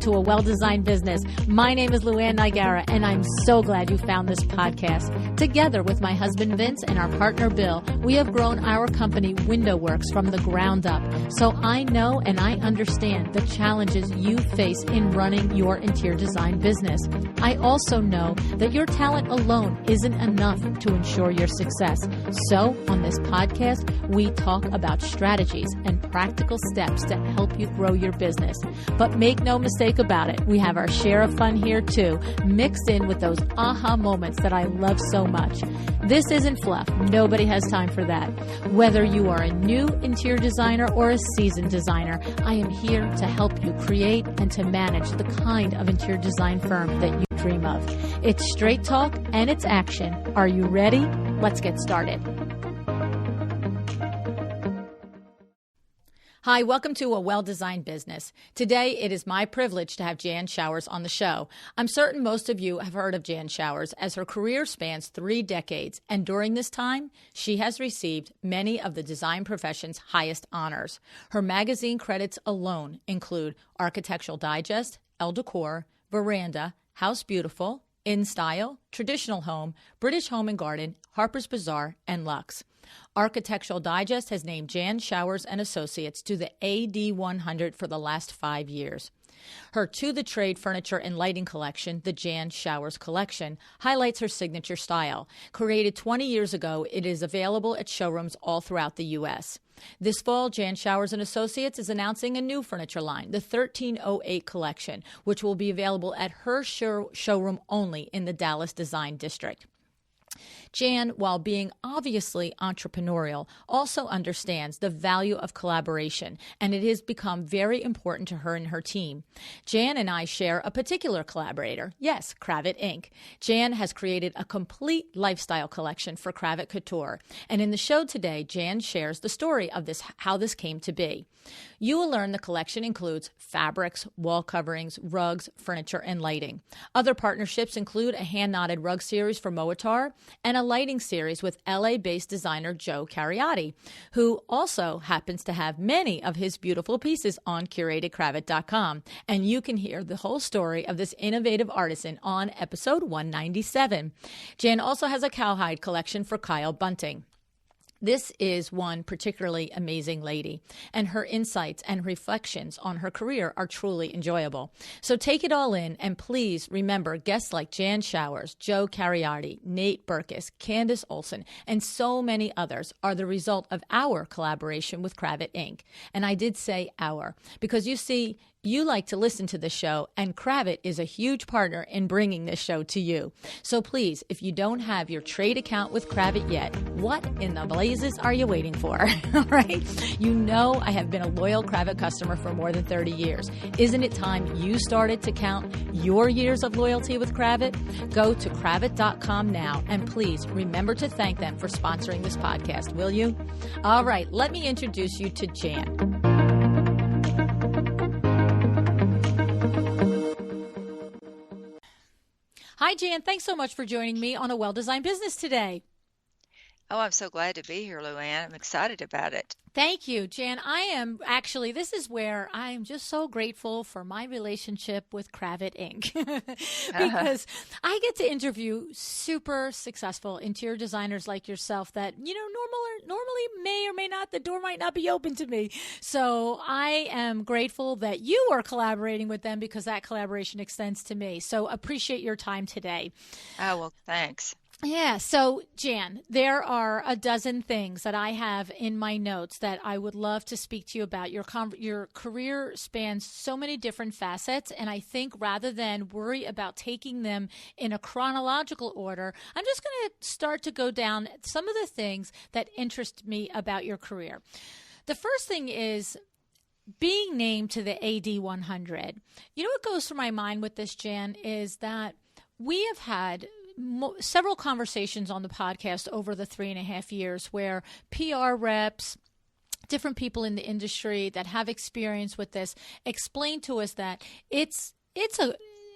to A Well-Designed Business. My name is Luann Nigara, and I'm so glad you found this podcast. Together with my husband Vince and our partner Bill, we have grown our company Window Works from the ground up. So I know and I understand the challenges you face in running your interior design business. I also know that your talent alone isn't enough to ensure your success. So on this podcast, we talk about strategies and practical steps to help you grow your business. But make no mistake about it, we have our share of fun here too, mixed in with those aha moments that I love so much. This isn't fluff. Nobody has time for that. Whether you are a new interior designer or a seasoned designer, I am here to help you create and to manage the kind of interior design firm that you dream of. It's straight talk and it's action. Are you ready? Let's get started. Hi, welcome to A Well-Designed Business. Today, it is my privilege to have Jan Showers on the show. I'm certain most of you have heard of Jan Showers, as her career spans 3 decades, and during this time, she has received many of the design profession's highest honors. Her magazine credits alone include Architectural Digest, Elle Décor, Veranda, House Beautiful, InStyle, Traditional Home, British Home and Garden, Harper's Bazaar, and Luxe. Architectural Digest has named Jan Showers and Associates to the AD 100 for the last 5 years. Her To the Trade furniture and lighting collection, the Jan Showers Collection, highlights her signature style. Created 20 years ago, it is available at showrooms all throughout the U.S. This fall, Jan Showers and Associates is announcing a new furniture line, the 1308 Collection, which will be available at her showroom only in the Dallas Design District. Jan, while being obviously entrepreneurial, also understands the value of collaboration, and it has become very important to her and her team. Jan and I share a particular collaborator, yes, Kravet Inc. Jan has created a complete lifestyle collection for Kravet Couture, and in the show today, Jan shares the story of this, how this came to be. You will learn the collection includes fabrics, wall coverings, rugs, furniture, and lighting. Other partnerships include a hand-knotted rug series for Moatar and a lighting series with LA-based designer Joe Cariotti, who also happens to have many of his beautiful pieces on CuratedCravat.com. And you can hear the whole story of this innovative artisan on episode 197. Jan also has a cowhide collection for Kyle Bunting. This is one particularly amazing lady, and her insights and reflections on her career are truly enjoyable. So take it all in, and please remember guests like Jan Showers, Joe Cariotti, Nate Berkus, Candace Olson, and so many others are the result of our collaboration with Kravet Inc. And I did say our, because you see, you like to listen to the show, and Kravet is a huge partner in bringing this show to you. So please, if you don't have your trade account with Kravet yet, what in the blazes are you waiting for? All right? You know I have been a loyal Kravet customer for more than 30 years. Isn't it time you started to count your years of loyalty with Kravet? Go to Kravet.com now, and please remember to thank them for sponsoring this podcast, will you? All right, let me introduce you to Jan. Hi, Jan. Thanks so much for joining me on A Well-Designed Business today. Oh, I'm so glad to be here, Luann. I'm excited about it. Thank you, Jan. I am actually, this is where I am just so grateful for my relationship with Kravet Inc. because I get to interview super successful interior designers like yourself that, you know, normally may or may not, the door might not be open to me. So I am grateful that you are collaborating with them because that collaboration extends to me. So appreciate your time today. Oh, well, thanks. Yeah. So, Jan, there are a dozen things that I have in my notes that I would love to speak to you about. Your career spans so many different facets, and I think rather than worry about taking them in a chronological order, I'm just going to start to go down some of the things that interest me about your career. The first thing is being named to the AD 100. You know what goes through my mind with this, Jan, is that we have had several conversations on the podcast over the 3.5 years where PR reps, different people in the industry that have experience with this explain to us that it's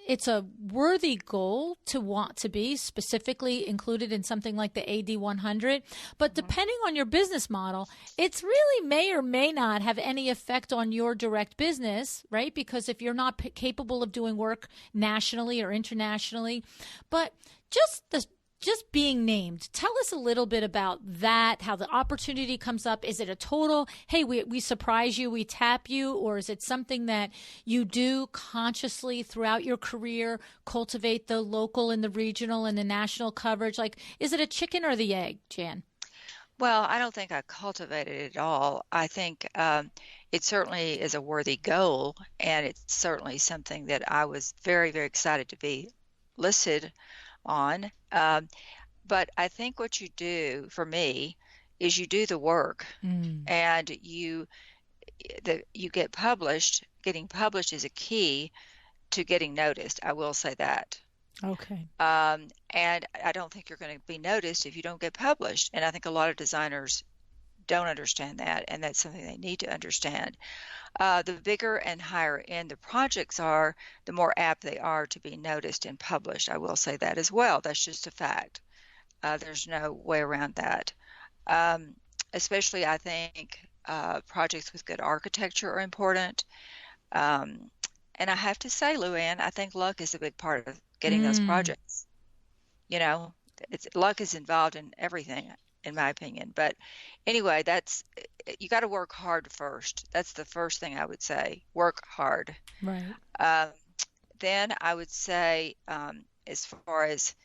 it's a worthy goal to want to be specifically included in something like the AD 100. But depending on your business model, it's really may or may not have any effect on your direct business, right? Because if you're not capable of doing work nationally or internationally, but just being named. Tell us a little bit about that, how the opportunity comes up. Is it a total, hey, we surprise you, we tap you, or is it something that you do consciously throughout your career, cultivate the local and the regional and the national coverage? Like, is it a chicken or the egg, Jan? Well, I don't think I cultivated it at all. I think it certainly is a worthy goal, and it's certainly something that I was very, very excited to be listed on. But I think what you do for me is you do the work and you get published. Getting published is a key to getting noticed. I will say that. Okay. And I don't think you're going to be noticed if you don't get published. And I think a lot of designers don't understand that, and that's something they need to understand. The bigger and higher end the projects are, the more apt they are to be noticed and published. I will say that as well. That's just a fact. There's no way around that. Especially, I think, projects with good architecture are important. And I have to say, Luann, I think luck is a big part of getting those projects. You know, luck is involved in everything, in my opinion. But anyway, you got to work hard first. That's the first thing I would say. Work hard. Right. Then I would say, as far as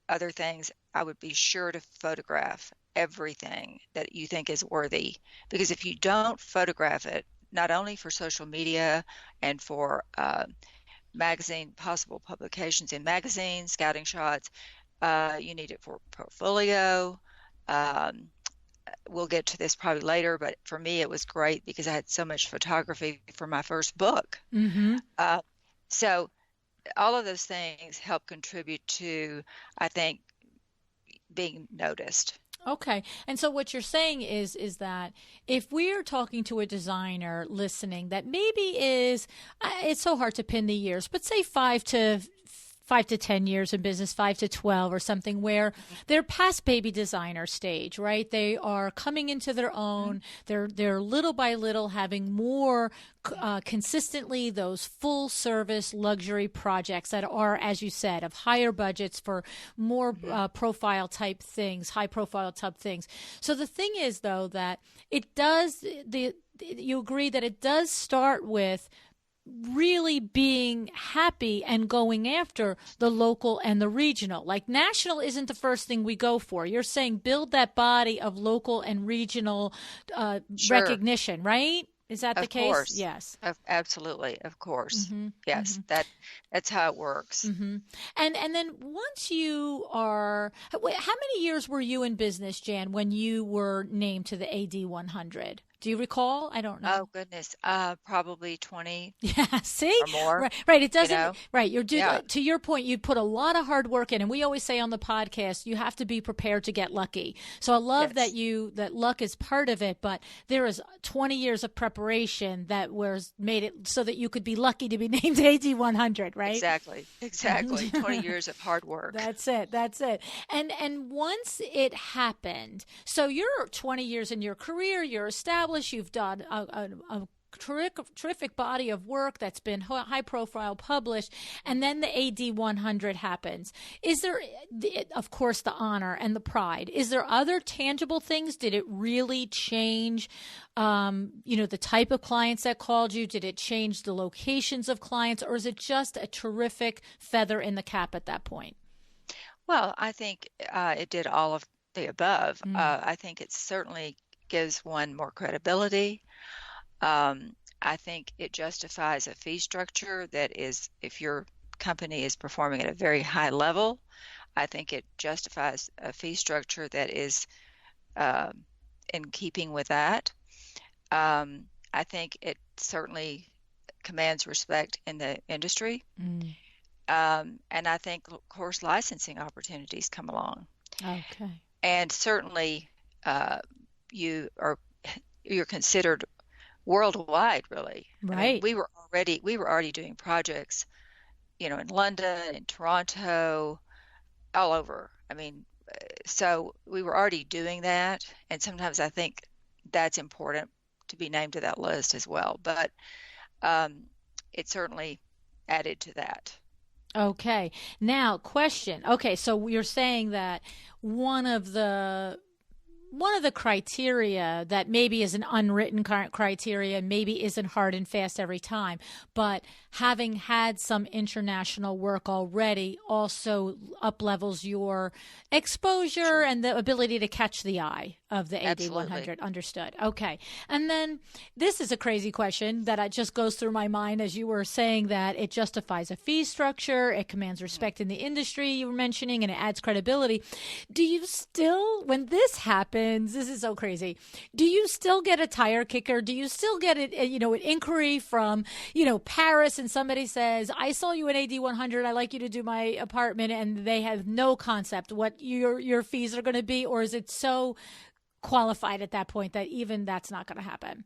other things, I would be sure to photograph everything that you think is worthy. Because if you don't photograph it, not only for social media and for possible publications in magazines, scouting shots, you need it for portfolio. We'll get to this probably later, but for me it was great because I had so much photography for my first book. So all of those things help contribute to, I think, being noticed. Okay. And so what you're saying is that if we're talking to a designer listening that maybe is, it's so hard to pin the years, but say 5 to 10 years in business, 5 to 12 or something, where they're past baby designer stage, right? They are coming into their own. They're little by little having more consistently those full service luxury projects that are, as you said, of higher budgets for more profile type things, high profile type things. So the thing is, though, that you agree that it does start with really being happy and going after the local and the regional. Like national isn't the first thing we go for. You're saying build that body of local and regional recognition, right? Is that the case? Course. Yes. Absolutely. Of course. Yes. That's how it works. And then once you are, how many years were you in business, Jan, when you were named to the AD 100? Do you recall? I don't know. Oh goodness, probably 20. Yeah, see, or more. Right. It doesn't. Right. To your point, you put a lot of hard work in, and we always say on the podcast, you have to be prepared to get lucky. So I love that luck is part of it, but there is 20 years of preparation that made it so that you could be lucky to be named AD 100. Right. Exactly. 20 years of hard work. That's it. And once it happened, so you're 20 years in your career, you're established. You've done a terrific body of work that's been high profile, published, and then the AD 100 happens. Is there, of course, the honor and the pride? Is there other tangible things? Did it really change, the type of clients that called you? Did it change the locations of clients, or is it just a terrific feather in the cap at that point? Well, I think it did all of the above. I think it certainly gives one more credibility. I think it justifies a fee structure that is, if your company is performing at a very high level, I think it justifies a fee structure that is in keeping with that. I think it certainly commands respect in the industry. And I think, of course, licensing opportunities come along. Okay. And certainly you're considered worldwide, really. Right. I mean, we were already doing projects in London, in Toronto, all over. I mean, so we were already doing that, and sometimes I think that's important to be named to that list as well. But it certainly added to that. Okay. Now, question. Okay, so you're saying that one of the criteria that maybe is an unwritten criteria, maybe isn't hard and fast every time, but having had some international work already also up levels your exposure Sure. and the ability to catch the eye of the AD100. Absolutely. Understood. Okay. And then this is a crazy question that just goes through my mind as you were saying that it justifies a fee structure, it commands respect in the industry you were mentioning, and it adds credibility. Do you still, when this happens, this is so crazy, do you still get a tire kicker? Do you still get an inquiry from, Paris, and somebody says, I saw you at AD100, I like you to do my apartment, and they have no concept what your fees are going to be? Or is it so qualified at that point that even that's not going to happen?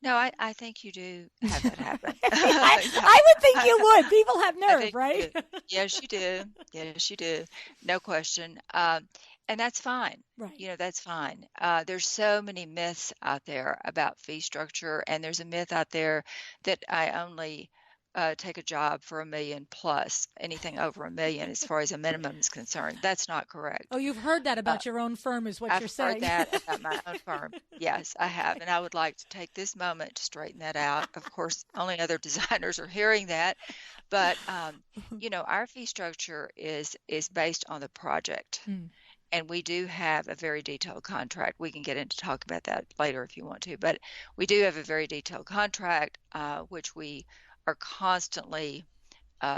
No, I think you do have that happen. I would think you would. People have nerve, right? Yes, you do. Yes, you do. No question. And that's fine. Right. That's fine. There's so many myths out there about fee structure, and there's a myth out there that I only take a job for $1 million plus, anything over $1 million as far as a minimum is concerned. That's not correct. Oh, you've heard that about your own firm is what you're saying. I've heard that about my own firm. Yes, I have. And I would like to take this moment to straighten that out. Of course, only other designers are hearing that. But, our fee structure is based on the project. And we do have a very detailed contract. We can get into talk about that later if you want to. But we do have a very detailed contract, which we are constantly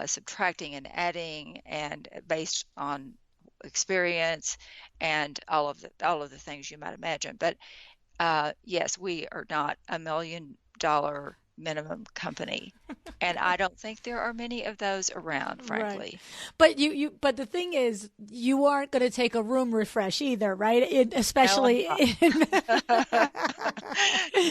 subtracting and adding, and based on experience and all of the things you might imagine. But yes, we are not $1 million minimum company, and I don't think there are many of those around, frankly. Right. But the thing is, you aren't going to take a room refresh either, right? Especially. No,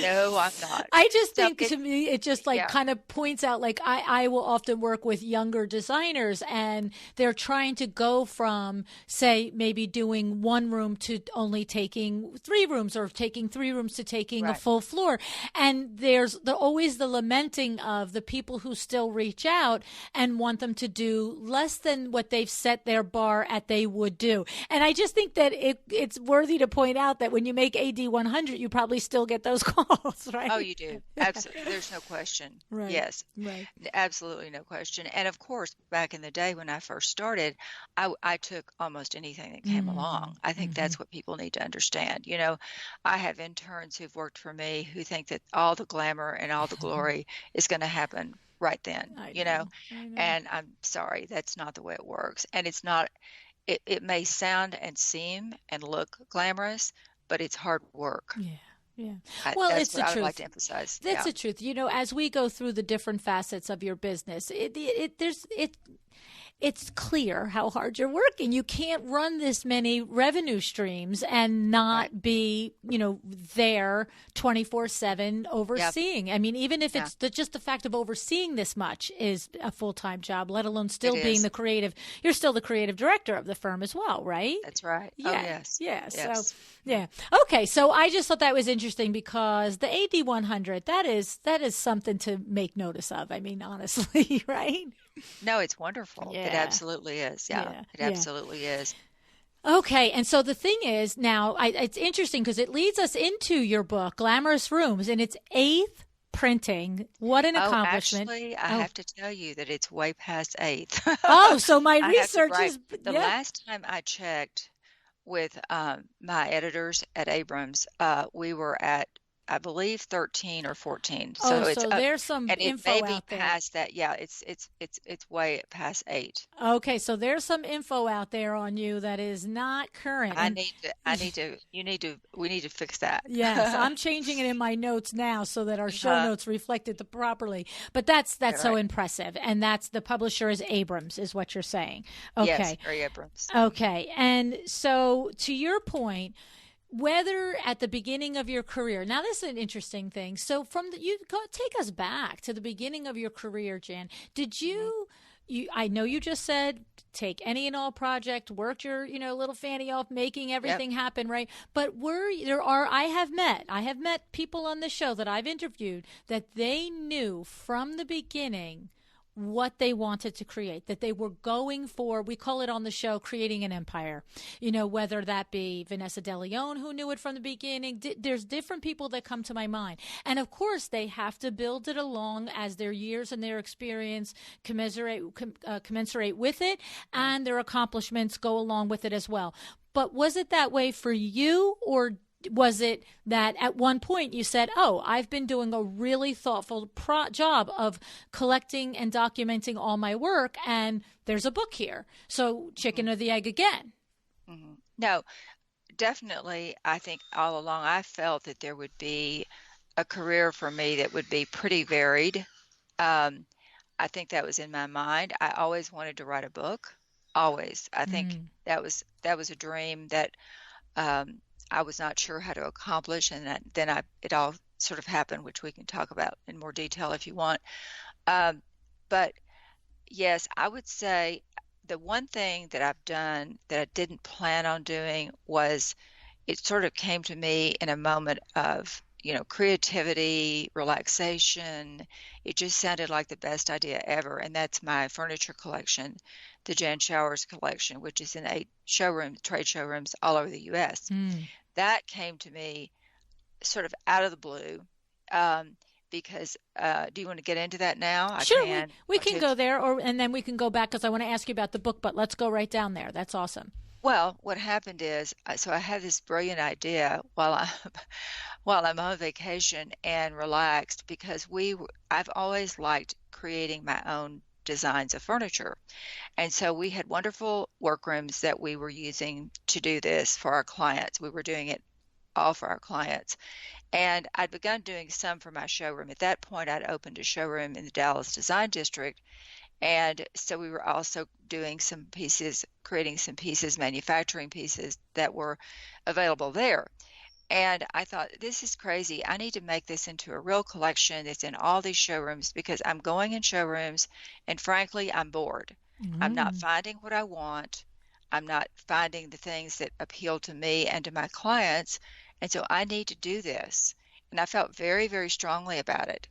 no, I'm not. I just think to me, it just kind of points out, like I will often work with younger designers, and they're trying to go from, say, maybe doing one room to only taking 3 rooms, or taking 3 rooms to taking a full floor. And there's always the lamenting of the people who still reach out and want them to do less than what they've set their bar at they would do. And I just think that it's worthy to point out that when you make AD100, you probably still get those calls, right? Oh, you do. Absolutely. There's no question. Right. Yes. Right. Absolutely no question. And of course, back in the day when I first started, I took almost anything that came along. I think that's what people need to understand. I have interns who've worked for me who think that all the glamour and all the glory is going to happen right then, I know. and I'm sorry, that's not the way it works. And it's not, it may sound and seem and look glamorous, but it's hard work. Yeah. Yeah. Well, it's the truth. I would like to emphasize. That's the truth. As we go through the different facets of your business, it's clear how hard you're working. You can't run this many revenue streams and not be, there 24/7 overseeing. Yep. I mean, even if it's just the fact of overseeing this much is a full-time job, let alone still being the creative. You're still the creative director of the firm as well, right? That's right. Yeah. Oh, yes. Yeah. Yes. So, yeah. Okay. So I just thought that was interesting because the AD100, that is something to make notice of. I mean, honestly, right? No, it's wonderful. Yeah. It absolutely is. Yeah. It absolutely is. Okay, and so the thing is, now it's interesting because it leads us into your book, Glamorous Rooms, and its 8th printing. What an accomplishment! Actually, I have to tell you that it's way past 8th. Oh, so my research is the last time I checked with my editors at Abrams, we were at, I believe, 13 or 14. So there's some info it may be out there. Past that. Yeah, it's way past 8. Okay, so there's some info out there on you that is not current. We need to fix that. Yes, I'm changing it in my notes now so that our show notes reflect it properly. But that's so impressive, and that's the publisher is Abrams, is what you're saying. Okay, yes, Abrams. Okay, and so to your point, whether at the beginning of your career, now this is an interesting thing. So take us back to the beginning of your career, Jan. Did you I know you just said take any and all project, worked your, little fanny off, making everything happen, right? But I have met people on this show that I've interviewed that they knew from the beginning what they wanted to create, that they were going for, we call it on the show, creating an empire, whether that be Vanessa De Leon, who knew it from the beginning. There's different people that come to my mind. And of course, they have to build it along as their years and their experience commensurate with it, and their accomplishments go along with it as well. But was it that way for you, or was it that at one point you said, oh, I've been doing a really thoughtful job of collecting and documenting all my work, and there's a book here. So chicken or the egg again? Mm-hmm. No, definitely. I think all along I felt that there would be a career for me that would be pretty varied. I think that was in my mind. I always wanted to write a book. Always. I think that was a dream that I was not sure how to accomplish, and it all sort of happened, which we can talk about in more detail if you want. But yes, I would say the one thing that I've done that I didn't plan on doing was it sort of came to me in a moment of, creativity, relaxation. It just sounded like the best idea ever. And that's my furniture collection, the Jan Showers collection, which is in 8 trade showrooms all over the U.S. That came to me sort of out of the blue. Because do you want to get into that now? Sure, we can go there, and then we can go back because I want to ask you about the book, but let's go right down there. That's awesome. Well, what happened is, so I had this brilliant idea while I'm on vacation and relaxed, because I've always liked creating my own designs of furniture. And so we had wonderful workrooms that we were using to do this for our clients. We were doing it all for our clients. And I'd begun doing some for my showroom. At that point, I'd opened a showroom in the Dallas Design District. And so we were also doing some pieces, creating some pieces, manufacturing pieces that were available there. And I thought, this is crazy. I need to make this into a real collection that's in all these showrooms, because I'm going in showrooms and frankly, I'm bored. I'm not finding what I want. I'm not finding the things that appeal to me and to my clients. And so I need to do this. And I felt very, very strongly about it.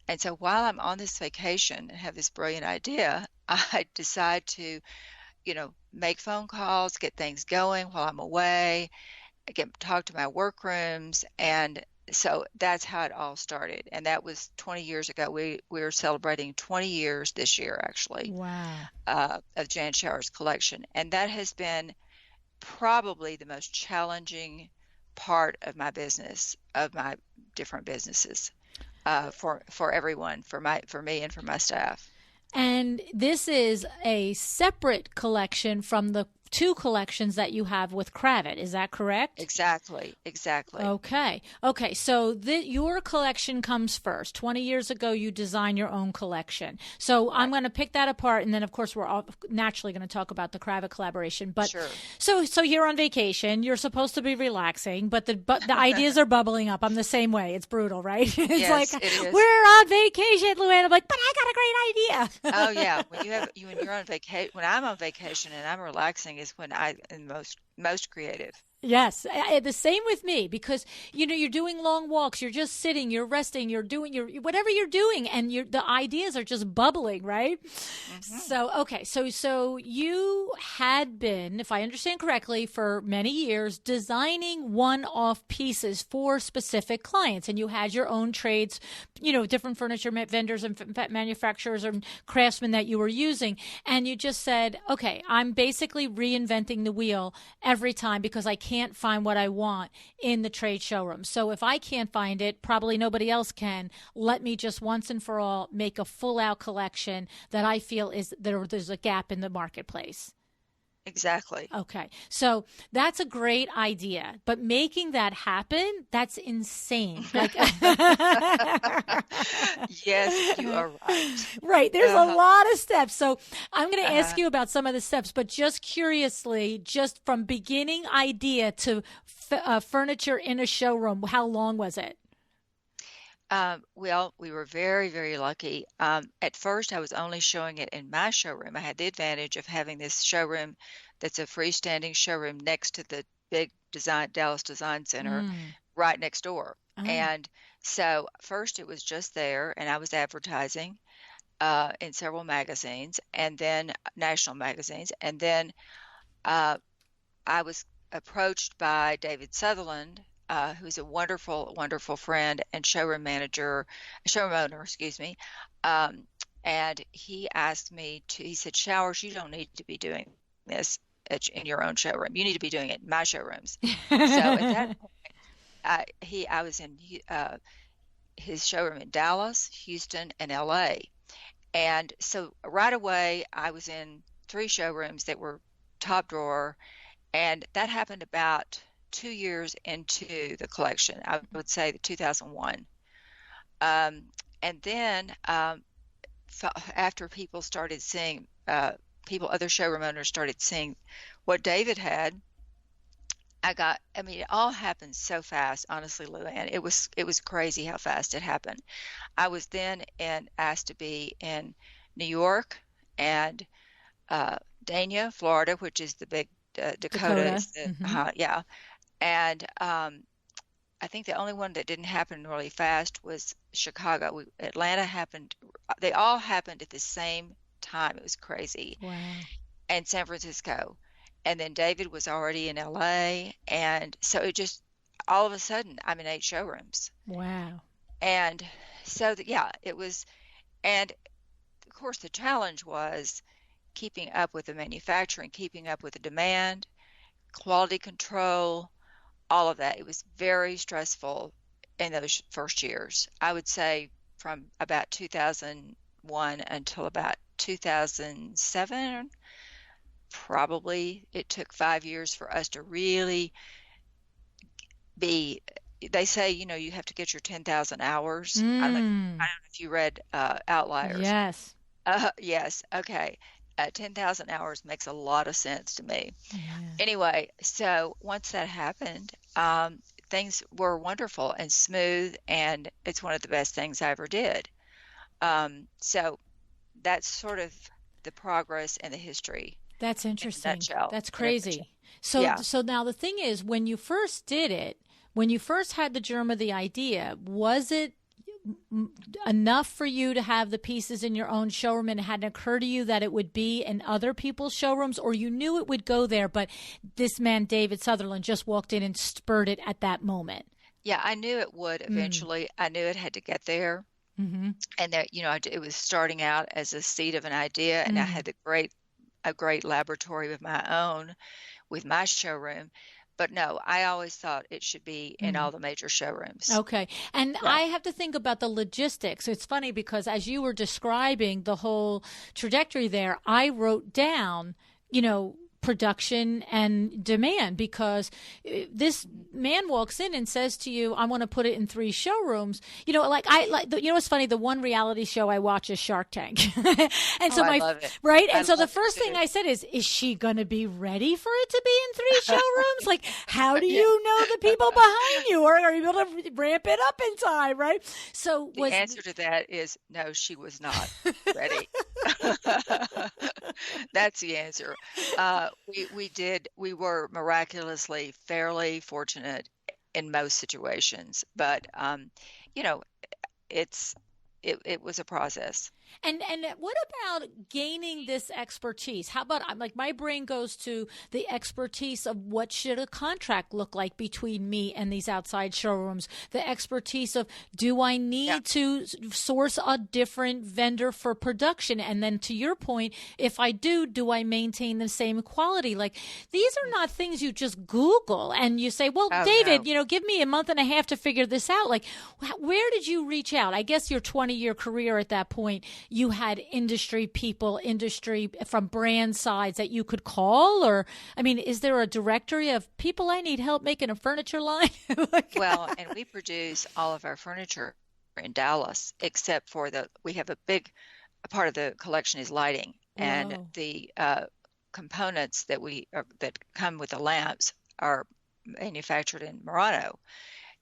And so while I'm on this vacation and have this brilliant idea, I decide to, make phone calls, get things going while I'm away, talk to my workrooms. And so that's how it all started. And that was 20 years ago. We're celebrating 20 years this year, actually. Wow. Of Jan Showers collection. And that has been probably the most challenging part of my business, of my different businesses, for everyone, for me and for my staff. And this is a separate collection from the 2 collections that you have with CRavat. Is that correct? Exactly. Okay. So your collection comes first. 20 years ago, you designed your own collection. So right. I'm going to pick that apart, and then of course we're all naturally going to talk about the CRavat collaboration. But sure. So you're on vacation. You're supposed to be relaxing, but the ideas are bubbling up. I'm the same way. It's brutal, right? It's yes, like it is. We're on vacation, Luann. I'm like, but I got a great idea. Oh yeah. When you're on vacation, when I'm on vacation and I'm relaxing, is when I am most creative. Yes, the same with me, because you're doing long walks, you're just sitting, you're resting, you're doing whatever you're doing, and the ideas are just bubbling, right? Mm-hmm. So you had been, if I understand correctly, for many years designing one-off pieces for specific clients, and you had your own trades, different furniture vendors and manufacturers and craftsmen that you were using, and you just said, okay, I'm basically reinventing the wheel every time because I can't find what I want in the trade showroom. So if I can't find it, probably nobody else can. Let me just once and for all make a full out collection that I feel is there's a gap in the marketplace. Exactly. Okay. So that's a great idea, but making that happen, that's insane. Like, yes, you are right. Right. There's a lot of steps. So I'm going to ask you about some of the steps, but just curiously, just from beginning idea to furniture in a showroom, how long was it? Well, we were very, very lucky. At first, I was only showing it in my showroom. I had the advantage of having this showroom that's a freestanding showroom next to the big Dallas Design Center Mm. right next door. Oh. And so first it was just there, and I was advertising in several magazines, and then national magazines. And then uh, I was approached by David Sutherland, who's a wonderful, wonderful friend and showroom owner, excuse me. Um, and he asked me he said, Showers, you don't need to be doing this in your own showroom. You need to be doing it in my showrooms. So at that point, I was in his showroom in Dallas, Houston, and LA. And so right away, I was in 3 showrooms that were top drawer, and that happened about 2 years into the collection. I would say 2001. Um, and then after people started seeing, other showroom owners started seeing what David had, I mean, it all happened so fast, honestly, Luann. It was crazy how fast it happened. I was then asked to be in New York and Dania, Florida, which is the big Dakota. Dakota. Mm-hmm. Yeah. And I think the only one that didn't happen really fast was Chicago. Atlanta happened. They all happened at the same time. It was crazy. Wow. And San Francisco. And then David was already in LA. And so it just, all of a sudden, I'm in 8 showrooms. Wow. And so, yeah, it was, and of course, the challenge was keeping up with the manufacturing, keeping up with the demand, quality control, all of that. It was very stressful in those first years. I would say from about 2001 until about 2007, probably it took 5 years for us to really they say, you have to get your 10,000 hours. I don't know if you read Outliers. Yes. Yes. Okay. 10,000 hours makes a lot of sense to me. Yeah. Anyway, so once that happened, things were wonderful and smooth, and it's one of the best things I ever did. So that's sort of the progress and the history. That's interesting. Nutshell, That's crazy. So, yeah. So now the thing is, when you first did it, when you first had the germ of the idea, was it enough for you to have the pieces in your own showroom, and it hadn't occurred to you that it would be in other people's showrooms, or you knew it would go there, but this man, David Sutherland, just walked in and spurred it at that moment? Yeah, I knew it would eventually. I knew it had to get there. Mm-hmm. And that, it was starting out as a seed of an idea, and I had a great laboratory of my own with my showroom. But no, I always thought it should be in all the major showrooms. Okay. And Yeah. I have to think about the logistics. It's funny because as you were describing the whole trajectory there, I wrote down, production and demand, because this man walks in and says to you, I want to put it in 3 showrooms. What's funny, the one reality show I watch is Shark Tank. And so I love it. Right. And I so the love it first too. thing I said is she going to be ready for it to be in 3 showrooms? Like, how do you know the people behind you? Or are you able to ramp it up in time? Right. So The answer to that is no, she was not ready. That's the answer. We were miraculously fairly fortunate in most situations, but it was a process. And what about gaining this expertise? How about, like, my brain goes to the expertise of what should a contract look like between me and these outside showrooms? The expertise of, do I need to source a different vendor for production? And then to your point, if I do I maintain the same quality? Like, these are not things you just Google and you say, well, David, no. give me a month and a half to figure this out. Like, where did you reach out? I guess your 20-year career at that point, you had industry people, from brand sides that you could call? Or, I mean, is there a directory of people I need help making a furniture line? Well, and we produce all of our furniture in Dallas, except for we have a part of the collection is lighting. Whoa. And the components that come with the lamps are manufactured in Murano.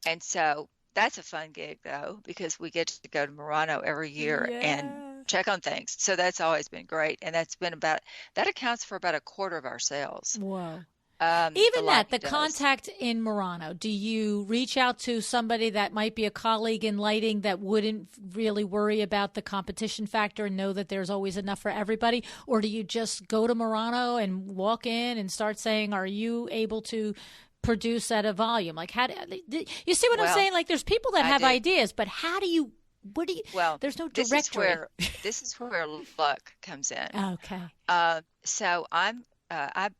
And so That's a fun gig though, because we get to go to Murano every year and Yeah. check on things. So that's always been great. And that accounts for about a quarter of our sales. Whoa. The Even that, lighting the does. contact in Murano, do you reach out to somebody that might be a colleague in lighting that wouldn't really worry about the competition factor and know that there's always enough for everybody? Or do you just go to Murano and walk in and start saying, are you able to produce at a volume? Like, you see what I'm Well, saying? Like, there's people that I have do. ideas, but how do you, what do you, Well, there's no this is directory. where luck comes in. Okay. So I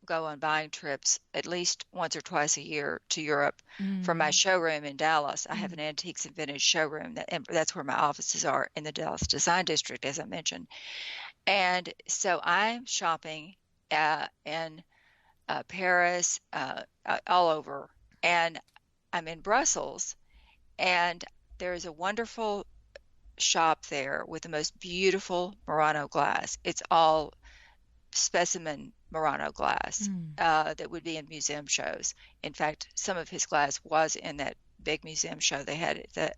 go on buying trips at least once or twice a year to Europe for my showroom in Dallas. I have an antiques and vintage showroom and that's where my offices are in the Dallas Design District, as I mentioned. And so I'm shopping in Paris, all over, and I'm in Brussels, and there's a wonderful shop there with the most beautiful Murano glass. It's all specimen Murano glass that would be in museum shows. In fact, some of his glass was in that big museum show they had at the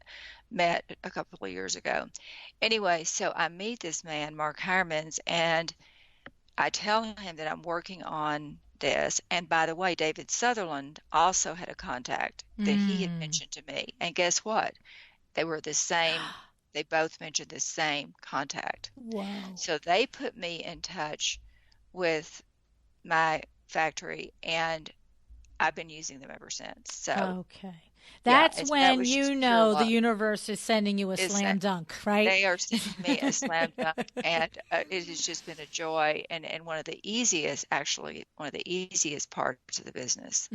Met a couple of years ago. Anyway, so I meet this man, Mark Hiremans, and I tell him that I'm working on this. And by the way, David Sutherland also had a contact that he had mentioned to me. And guess what? They were the same. They both mentioned the same contact. Wow. So they put me in touch with my factory, and I've been using them ever since. So Okay. yeah, That's that when was you just pure know the luck. universe is sending you a slam dunk, right? They are sending me a slam dunk, and it has just been a joy and one of the easiest, actually, one of the easiest parts of the business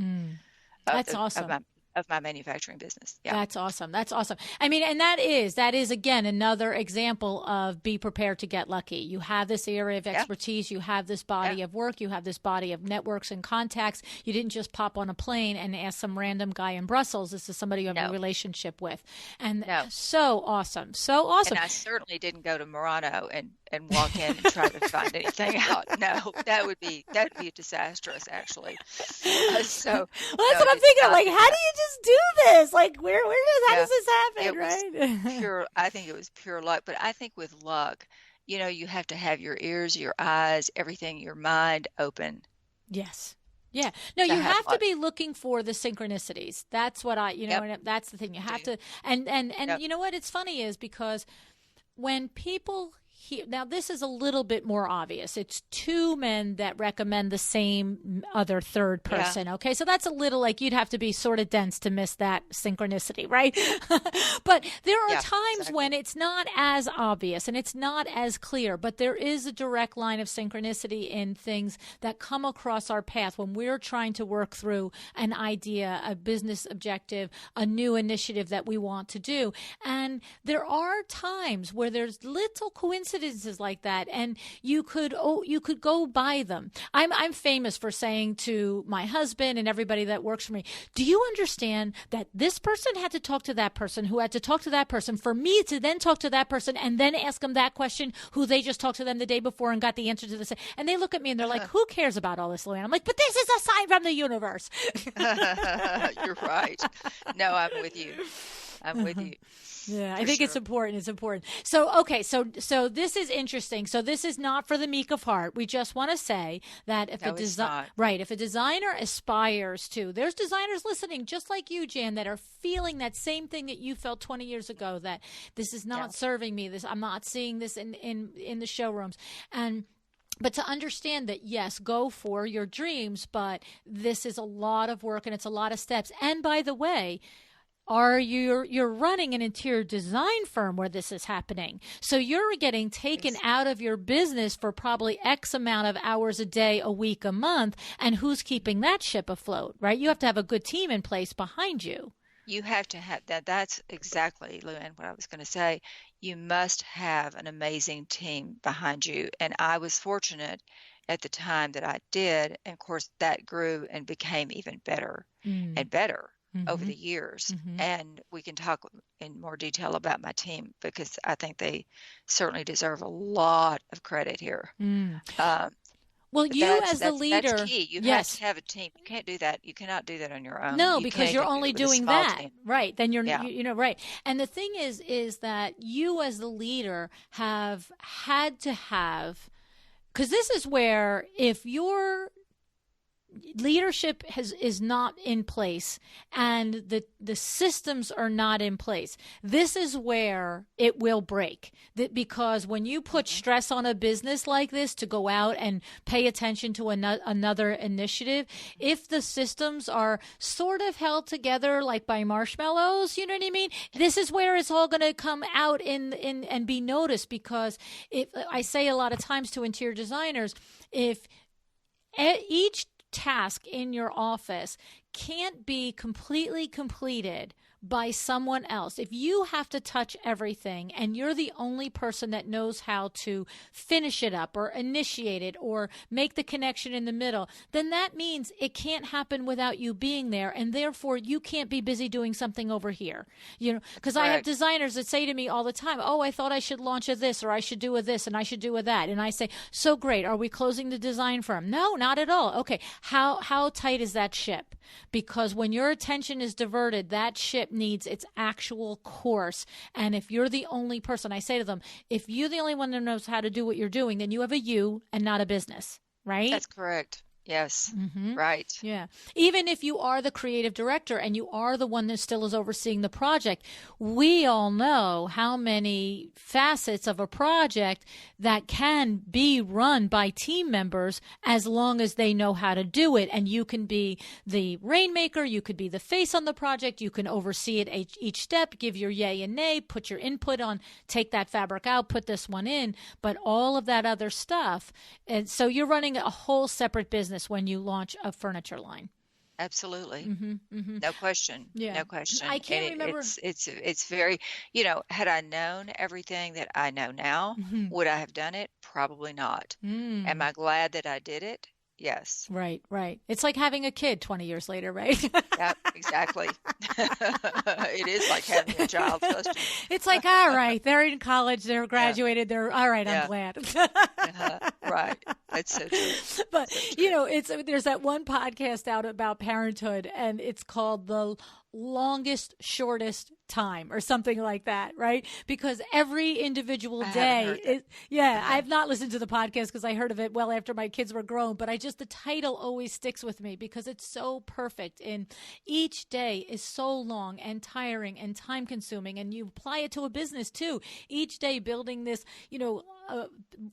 That's of awesome. of my manufacturing business. Yeah. That's awesome. That's awesome. I mean, and that is again another example of be prepared to get lucky. You have this area of Yeah. expertise, you have this body Yeah. of work, you have this body of networks and contacts. You didn't just pop on a plane and ask some random guy in Brussels. This is somebody you have a No. relationship with. And No. so awesome. So awesome. And I certainly didn't go to Murano and walk in and try to find anything out. No, that'd be disastrous, actually. So Well, no, that's what I'm it's thinking. I'm not like, how do that. you just do this? Like, how Yeah, does this happen, it was right? pure. I think it was pure luck. But I think with luck, you have to have your ears, your eyes, everything, your mind open Yes. Yeah. No, to you have have to luck. be looking for the synchronicities. That's what Yep. and that's the thing. You have Do. to, and Yep. you know what? It's funny is because when people hear, now this is a little bit more obvious. It's two men that recommend the same other third Yeah. person. Okay. So that's a little like you'd have to be sort of dense to miss that synchronicity, right? But there are Yeah. times when Exactly. it's not as obvious and it's not as clear, but there is a direct line of synchronicity in things that come across our path when we're trying to work through an idea, a business objective, a new initiative that we want to do. And there are times where there's little coincidences like that, and you could go by them. I'm famous for saying to my husband and everybody that works for me, do you understand that this person had to talk to that person who had to talk to that person for me to then talk to that person and then ask them that question who they just talked to them the day before and got the answer to this, and they look at me and they're like, who cares about all this, Luann? I'm like, but this is a sign from the universe. You're right. No, I'm with you. I'm with you Yeah, I for think it's sure. important. It's important. So, okay, so this is interesting. So this is not for the meek of heart. We just want to say that if No, it's not. if a designer aspires to, there's designers listening just like you, Jan, that are feeling that same thing that you felt 20 years ago, that this is Yeah. not serving me. I'm not seeing this in the showrooms. But to understand that, yes, go for your dreams, but this is a lot of work and it's a lot of steps. And by the way, you're running an interior design firm where this is happening. So you're getting taken Yes. out of your business for probably X amount of hours a day, a week, a month. And who's keeping that ship afloat, right? You have to have a good team in place behind you. You have to have that. That's exactly, Luann, what I was going to say. You must have an amazing team behind you. And I was fortunate at the time that I did. And of course, that grew and became even better and better over Mm-hmm. the years. Mm-hmm. And we can talk in more detail about my team because I think they certainly deserve a lot of credit here. Mm. Um, Well, But you as the that's leader, key. You have yes. to have a team. You can't do that. You cannot do that on your own. No, You because can't you're even do only it with a doing small that, team. right? Then Yeah. right. And the thing is that you as the leader have had to have, because this is where if your leadership is not in place and the systems are not in place, this is where it will break. Because when you put stress on a business like this to go out and pay attention to another initiative, if the systems are sort of held together like by marshmallows, you know what I mean? This is where it's all going to come out in and be noticed. Because if I say a lot of times to interior designers, if each task in your office can't be completely completed by someone else, if you have to touch everything and you're the only person that knows how to finish it up or initiate it or make the connection in the middle, then that means it can't happen without you being there, and therefore you can't be busy doing something over here. You know, because I have designers that say to me all the time, "Oh, I thought I should launch a this, or I should do a this, and I should do a that," and I say, "So great, are we closing the design firm?" "No, not at all." "Okay, how tight is that ship?" Because when your attention is diverted, that ship needs its actual course. And if you're the only person, I say to them, if you're the only one that knows how to do what you're doing, then you have a you and not a business, right? That's correct. Yes. Mm-hmm. Right. Yeah. Even if you are the creative director and you are the one that still is overseeing the project, we all know how many facets of a project that can be run by team members as long as they know how to do it. And you can be the rainmaker, you could be the face on the project, you can oversee it each step, give your yay and nay, put your input on, take that fabric out, put this one in, but all of that other stuff. And so you're running a whole separate business when you launch a furniture line. Absolutely. Mm-hmm, mm-hmm. No question. Yeah. No question. I can't remember. It's very, had I known everything that I know now, would I have done it? Probably not. Am I glad that I did it? Yes. Right. It's like having a kid 20 years later, right? Yep, exactly. It is like having a child. It's like, all right, they're in college, they're graduated, they're all right, I'm glad. Right. That's so true. But, so true. there's that one podcast out about parenthood, and it's called The Longest Shortest Time or something like that, right? Because every individual day I've not listened to the podcast because I heard of it well after my kids were grown, but the title always sticks with me because it's so perfect, and each day is so long and tiring and time consuming, and you apply it to a business too. Each day building this,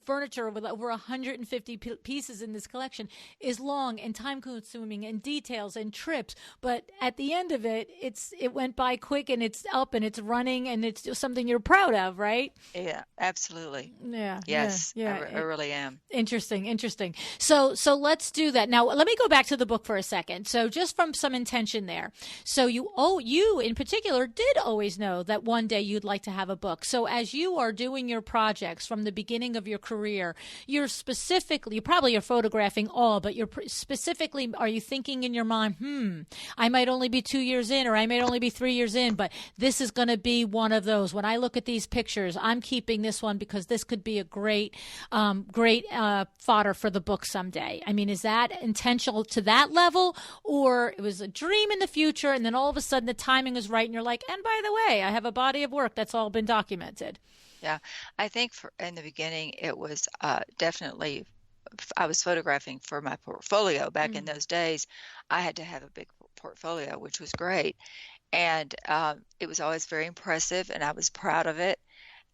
furniture with over 150 pieces in this collection is long and time consuming and details and trips, but at the end of it, it went by quick, and it's up and it's running, and it's just something you're proud of, right? Yeah, absolutely. Yeah. Yes, yeah. I really am. Interesting. So let's do that. Now, let me go back to the book for a second. So just from some intention there. So you in particular did always know that one day you'd like to have a book. So as you are doing your projects from the beginning of your career, you probably are photographing all, but you're specifically, are you thinking in your mind, I might only be 2 years in, or I might only be 3 years in, but this is going to be one of those. When I look at these pictures, I'm keeping this one because this could be a great fodder for the book someday. I mean, is that intentional to that level, or it was a dream in the future, and then all of a sudden the timing is right, and you're like, and by the way, I have a body of work that's all been documented? Yeah, I think in the beginning it was definitely, I was photographing for my portfolio. Back in those days, I had to have a big portfolio, which was great. And it was always very impressive, and I was proud of it.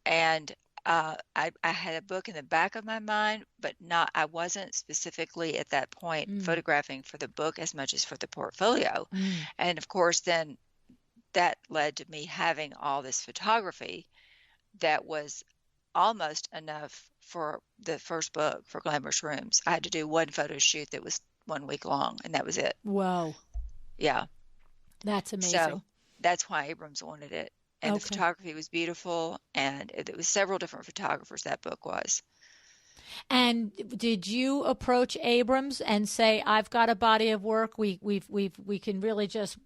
And I had a book in the back of my mind, but I wasn't specifically at that point photographing for the book as much as for the portfolio. And of course, then that led to me having all this photography that was almost enough for the first book, for Glamorous Rooms. I had to do one photo shoot that was 1 week long, and that was it. Whoa. Yeah. That's amazing. So that's why Abrams wanted it. And the photography was beautiful, and it was several different photographers, that book was. And did you approach Abrams and say, "I've got a body of work. We can really just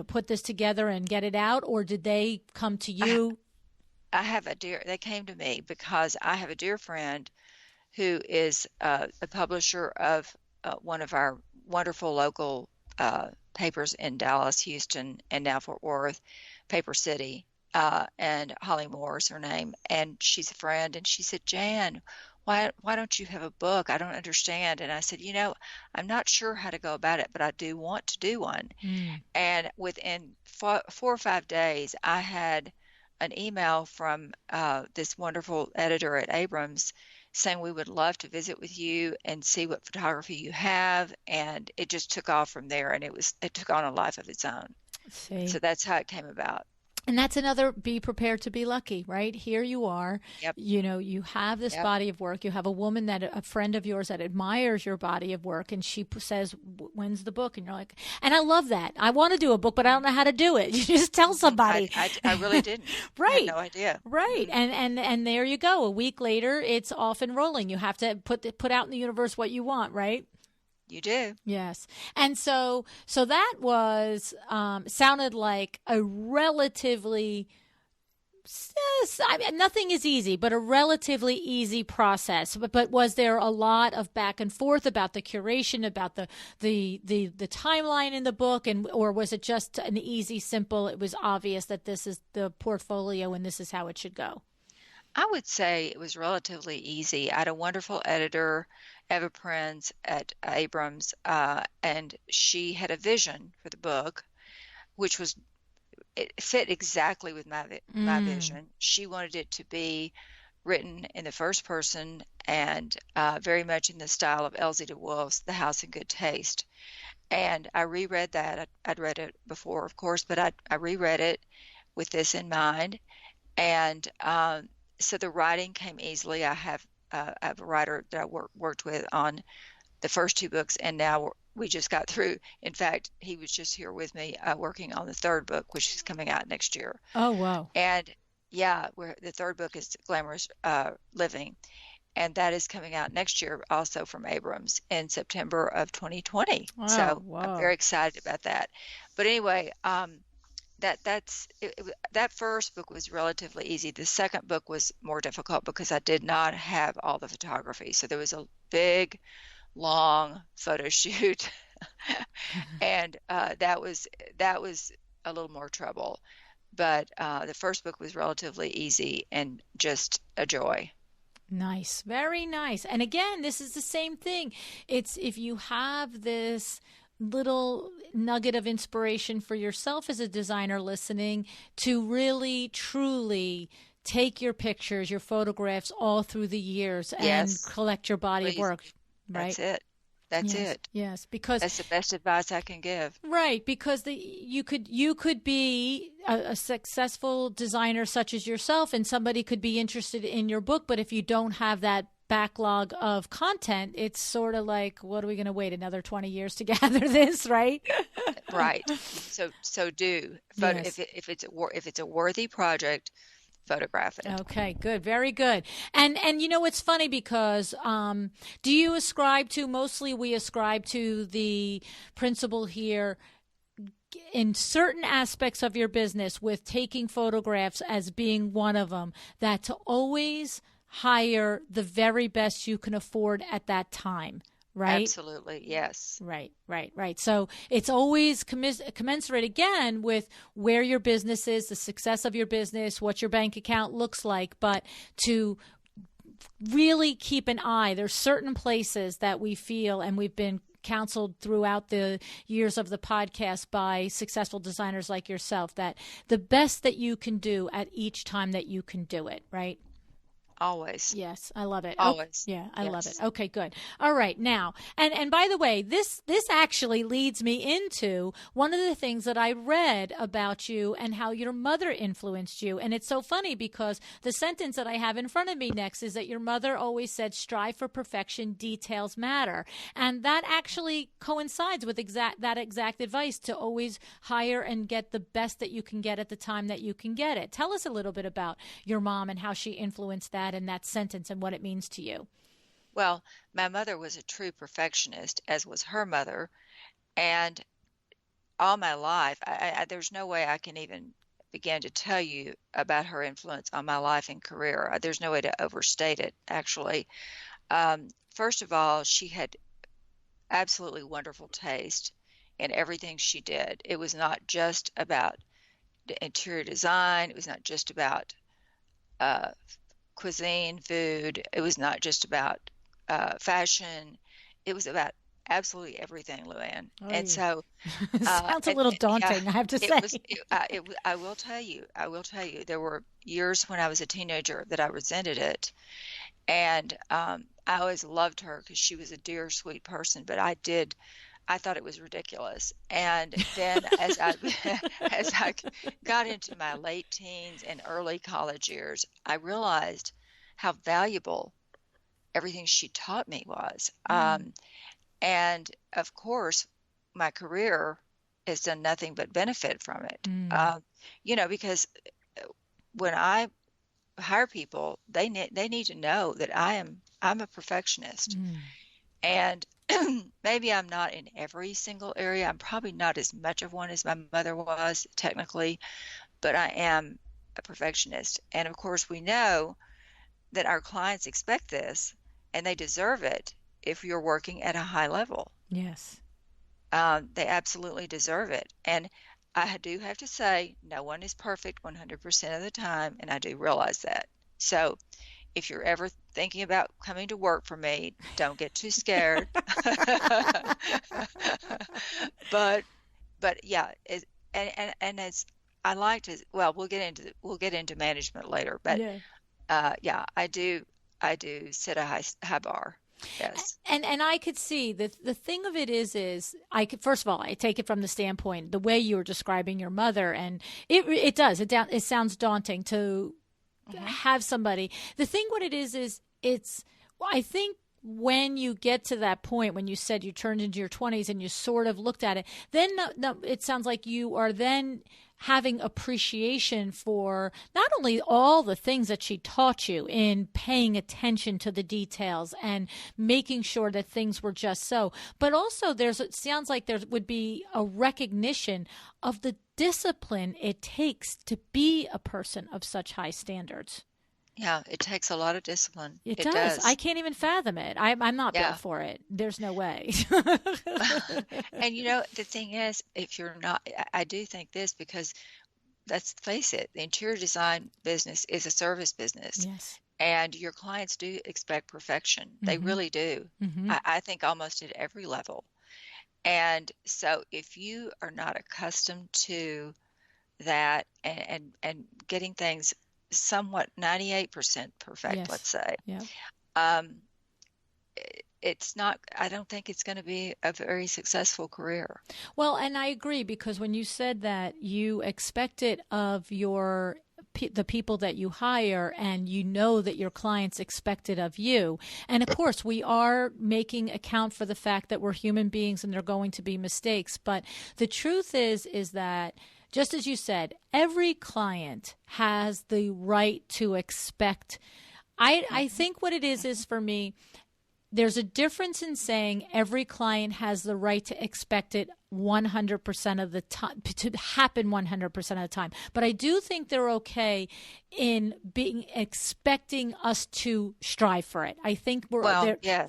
put this together and get it out," or did they come to you? They came to me because I have a dear friend who is a publisher of one of our wonderful local papers in Dallas, Houston, and now Fort Worth, Paper City. And Holly Moore is her name, and she's a friend. And she said, Jan, why don't you have a book? I don't understand. And I said, I'm not sure how to go about it, but I do want to do one. And within 4 or 5 days, I had an email from this wonderful editor at Abrams saying we would love to visit with you and see what photography you have. And it just took off from there, and it took on a life of its own. See. So that's how it came about. And that's another, be prepared to be lucky, right? Here you are, Yep. You have this Yep. body of work. You have a friend of yours that admires your body of work. And she says, when's the book? And you're like, and I love that. I want to do a book, but I don't know how to do it. You just tell somebody. I really didn't. Right. I had no idea. Right. And there you go. A week later, it's off and rolling. You have to put out in the universe what you want, right? You do. Yes. And so that was, sounded like a relatively, nothing is easy, but a relatively easy process. But was there a lot of back and forth about the curation, about the timeline in the book, or was it just an easy, simple, it was obvious that this is the portfolio and this is how it should go? I would say it was relatively easy. I had a wonderful editor, Eva Prinz at Abrams, and she had a vision for the book, which it fit exactly with my vision. She wanted it to be written in the first person and very much in the style of Elsie de Wolf's The House in Good Taste. And I reread that. I'd read it before, of course, but I reread it with this in mind. And so the writing came easily. I have a writer that I worked with on the first 2 books, and now we just got through. In fact, he was just here with me working on the 3rd book, which is coming out next year. Oh, wow. And yeah, the 3rd book is Glamorous Living, and that is coming out next year also from Abrams in September of 2020. Wow, so wow. I'm very excited about that. But anyway, that first book was relatively easy. The second book was more difficult because I did not have all the photography. So there was a big, long photo shoot, and that was a little more trouble. But the first book was relatively easy and just a joy. Nice. Very nice. And again, this is the same thing. It's if you have this little nugget of inspiration for yourself as a designer listening, to really, truly take your pictures, your photographs all through the years and collect your body of work. Right? That's it. Yes, because that's the best advice I can give. Right, because you could be a successful designer such as yourself, and somebody could be interested in your book, but if you don't have that backlog of content, it's sort of like, what are we going to wait another 20 years to gather this, right? Right. So do Yes. if it's a worthy project, photograph it. Okay, good. Very good. And it's funny because do you ascribe to, mostly we ascribe to the principle here in certain aspects of your business, with taking photographs as being one of them, that to always hire the very best you can afford at that time, right? Absolutely, yes. Right. So it's always commensurate again with where your business is, the success of your business, what your bank account looks like, but to really keep an eye. There's certain places that we feel, and we've been counseled throughout the years of the podcast by successful designers like yourself, that the best that you can do at each time that you can do it, right? Always. Yes, I love it. Always. Oh, yeah, I love it. Okay, good. All right, now, and by the way, this actually leads me into one of the things that I read about you and how your mother influenced you. And it's so funny because the sentence that I have in front of me next is that your mother always said, "Strive for perfection, details matter." And that actually coincides with that exact advice, to always hire and get the best that you can get at the time that you can get it. Tell us a little bit about your mom and how she influenced that and that sentence and what it means to you. Well, my mother was a true perfectionist, as was her mother, and all my life, there's no way I can even begin to tell you about her influence on my life and career. There's no way to overstate it, actually. First of all, she had absolutely wonderful taste in everything she did. It was not just about the interior design. It was not just about uh, cuisine, food. It was not just about fashion. It was about absolutely everything, Luann. Oh, And so, sounds a little yeah, daunting, I have to say. I will tell you, there were years when I was a teenager that I resented it. And I always loved her because she was a dear, sweet person, but I thought it was ridiculous. And then as I got into my late teens and early college years, I realized how valuable everything she taught me was. And of course, my career has done nothing but benefit from it. Because when I hire people, they need to know that I'm a perfectionist. And maybe I'm not in every single area. I'm probably not as much of one as my mother was technically, but I am a perfectionist. And of course, we know that our clients expect this, and they deserve it if you're working at a high level. Yes. They absolutely deserve it. And I do have to say, no one is perfect 100% of the time, and I do realize that. So if you're ever thinking about coming to work for me, don't get too scared. But yeah, and it's I like to, well, we'll get into management later, but yeah, I do set a high bar. Yes. And I could see the thing of it is I could, first of all, I take it from the standpoint the way you were describing your mother, and it sounds daunting to have somebody. The thing what it is I think when you get to that point, when you said you turned into your 20s and you sort of looked at it, then it sounds like you are then having appreciation for not only all the things that she taught you in paying attention to the details and making sure that things were just so, but also it sounds like there would be a recognition of the discipline it takes to be a person of such high standards. Yeah, it takes a lot of discipline. It does. I can't even fathom it. I'm not built for it. There's no way. And the thing is, if you're not, I do think this, because let's face it, the interior design business is a service business. Yes. And your clients do expect perfection. They really do. I think almost at every level. And so if you are not accustomed to that and getting things somewhat 98% perfect, let's say, it's not, I don't think it's going to be a very successful career. Well, and I agree, because when you said that you expect it of the people that you hire, and you know that your clients expect it of you. And of course, we are making account for the fact that we're human beings and there are going to be mistakes. But the truth is that, just as you said, every client has the right to expect. I think what it is for me, there's a difference in saying every client has the right to expect it 100% of the time, to happen 100% of the time. But I do think they're okay in expecting us to strive for it. I think we're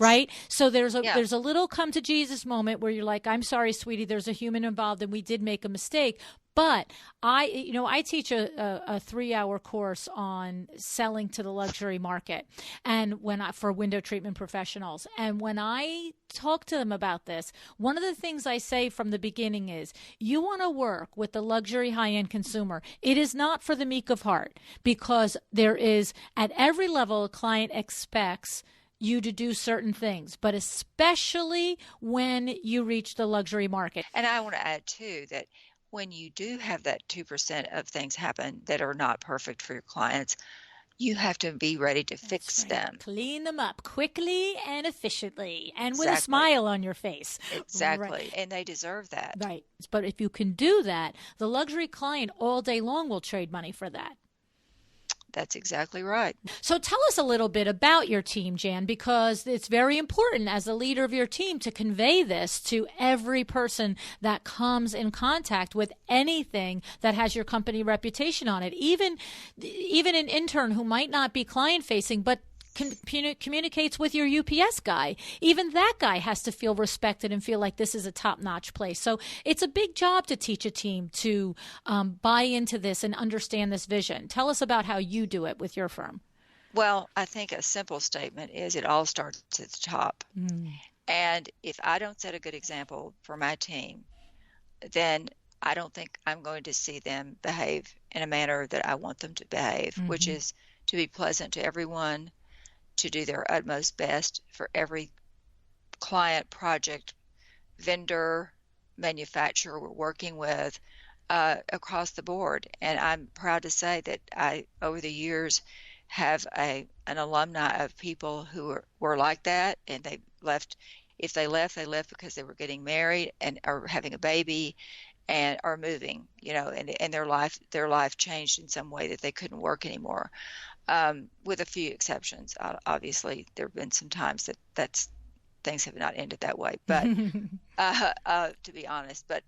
right. So there's a little come to Jesus moment where you're like, I'm sorry, sweetie, there's a human involved and we did make a mistake. But I teach a 3-hour course on selling to the luxury market, and for window treatment professionals. And when I talk to them about this, one of the things I say from the beginning is, you want to work with the luxury high-end consumer. It is not for the meek of heart, because there is, at every level, a client expects you to do certain things, but especially when you reach the luxury market. And I want to add too that when you do have that 2% of things happen that are not perfect for your clients, you have to be ready to fix them. Clean them up quickly and efficiently, and with a smile on your face. Exactly. Right. And they deserve that. Right. But if you can do that, the luxury client all day long will trade money for that. That's exactly right. So tell us a little bit about your team, Jan, because it's very important as a leader of your team to convey this to every person that comes in contact with anything that has your company reputation on it. Even an intern who might not be client facing, but communicates with your UPS guy. Even that guy has to feel respected and feel like this is a top-notch place. So it's a big job to teach a team to buy into this and understand this vision. Tell us about how you do it with your firm. Well, I think a simple statement is it all starts at the top. And if I don't set a good example for my team, then I don't think I'm going to see them behave in a manner that I want them to behave, which is to be pleasant to everyone, to do their utmost best for every client, project, vendor, manufacturer we're working with across the board. And I'm proud to say that I, over the years, have an alumni of people who were like that, and they left. If they left because they were getting married and or having a baby and are moving, and their life changed in some way that they couldn't work anymore. With a few exceptions. Obviously, there have been some times that things have not ended that way, but to be honest, but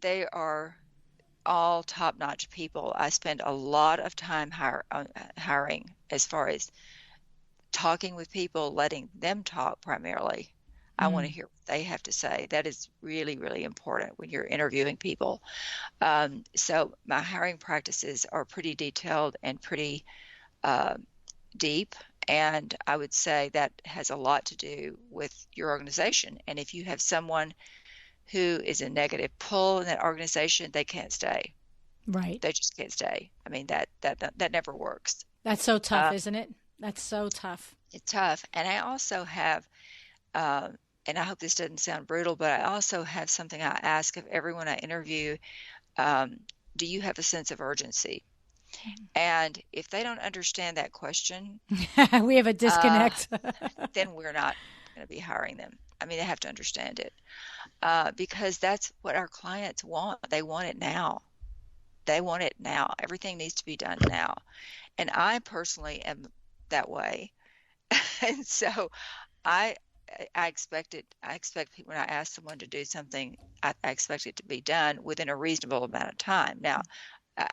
they are all top-notch people. I spend a lot of time hiring, as far as talking with people, letting them talk primarily. I want to hear what they have to say. That is really, really important when you're interviewing people. So my hiring practices are pretty detailed and pretty deep, and I would say that has a lot to do with your organization. And if you have someone who is a negative pull in that organization, they can't stay. Right. They just can't stay. I mean, that never works. That's so tough, isn't it? That's so tough. It's tough. And I also have, and I hope this doesn't sound brutal, but I also have something I ask of everyone I interview. Do you have a sense of urgency? And if they don't understand that question, we have a disconnect. Then we're not going to be hiring them. I mean, they have to understand it, because that's what our clients want. They want it now. They want it now. Everything needs to be done now. And I personally am that way. And so I expect it. I expect when I ask someone to do something, I expect it to be done within a reasonable amount of time. Now,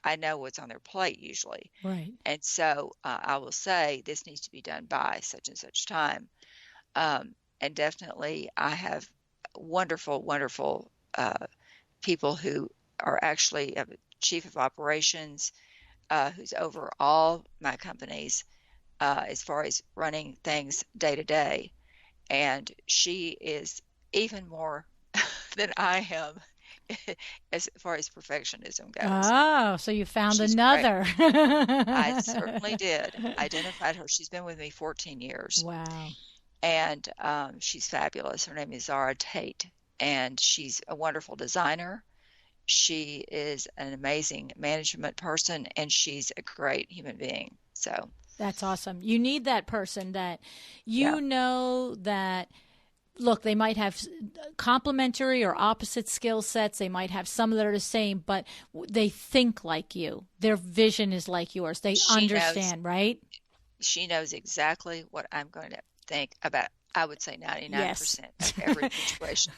I know what's on their plate usually. Right. And so I will say this needs to be done by such and such time. And definitely I have wonderful, wonderful people who are actually a chief of operations who's over all my companies as far as running things day to day. And she is even more than I am as far as perfectionism goes. Oh, so you found She's another. I certainly did. Identified her. She's been with me 14 years. Wow. And she's fabulous. Her name is Zara Tate, and she's a wonderful designer. She is an amazing management person, and she's a great human being. So that's awesome. You need that person that know that, look, they might have complementary or opposite skill sets. They might have some that are the same, but they think like you. Their vision is like yours. They understand, right? She knows exactly what I'm going to think about. I would say 99% Yes. of every situation.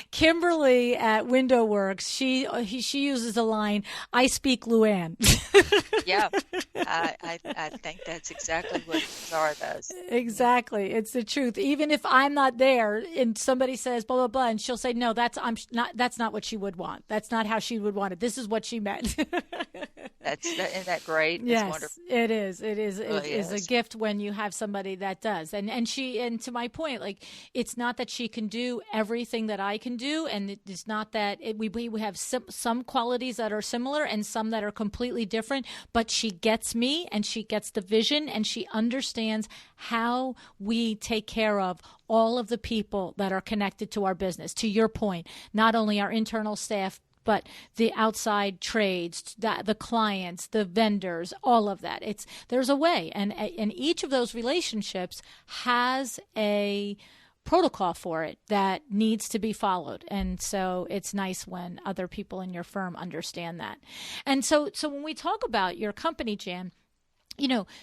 Kimberly at Window Works, she uses the line, "I speak Luann." Yeah, I think that's exactly what Zara does. Exactly, it's the truth. Even if I'm not there, and somebody says blah blah blah, and she'll say, "No, that's not what she would want. That's not how she would want it. This is what she meant." Isn't that great? Yes, it's wonderful. It is. It is. It really is a gift when you have somebody that does. And to my point, like, it's not that she can do everything that I can do, and it's not that we have some qualities that are similar and some that are completely different. But she gets me, and she gets the vision, and she understands how we take care of all of the people that are connected to our business. To your point, not only our internal staff, but the outside trades, the clients, the vendors, all of that. There's a way, and each of those relationships has a protocol for it that needs to be followed. And so it's nice when other people in your firm understand that. And so when we talk about your company, Jan,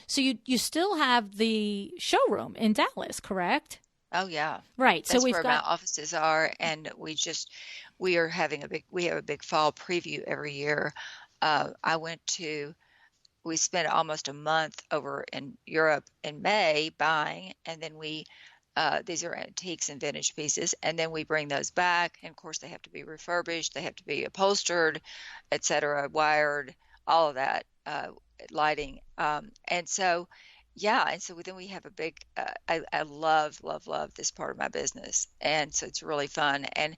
so you still have the showroom in Dallas, correct? Oh yeah, right. That's so we've where got my offices are, and we have a big fall preview every year. I went to we spent almost a month over in Europe in May buying, and then these are antiques and vintage pieces, and then we bring those back, and of course they have to be refurbished, they have to be upholstered, etc., wired, all of that, lighting, and so yeah, and so then we have a big, I love, love, love this part of my business, and so it's really fun, and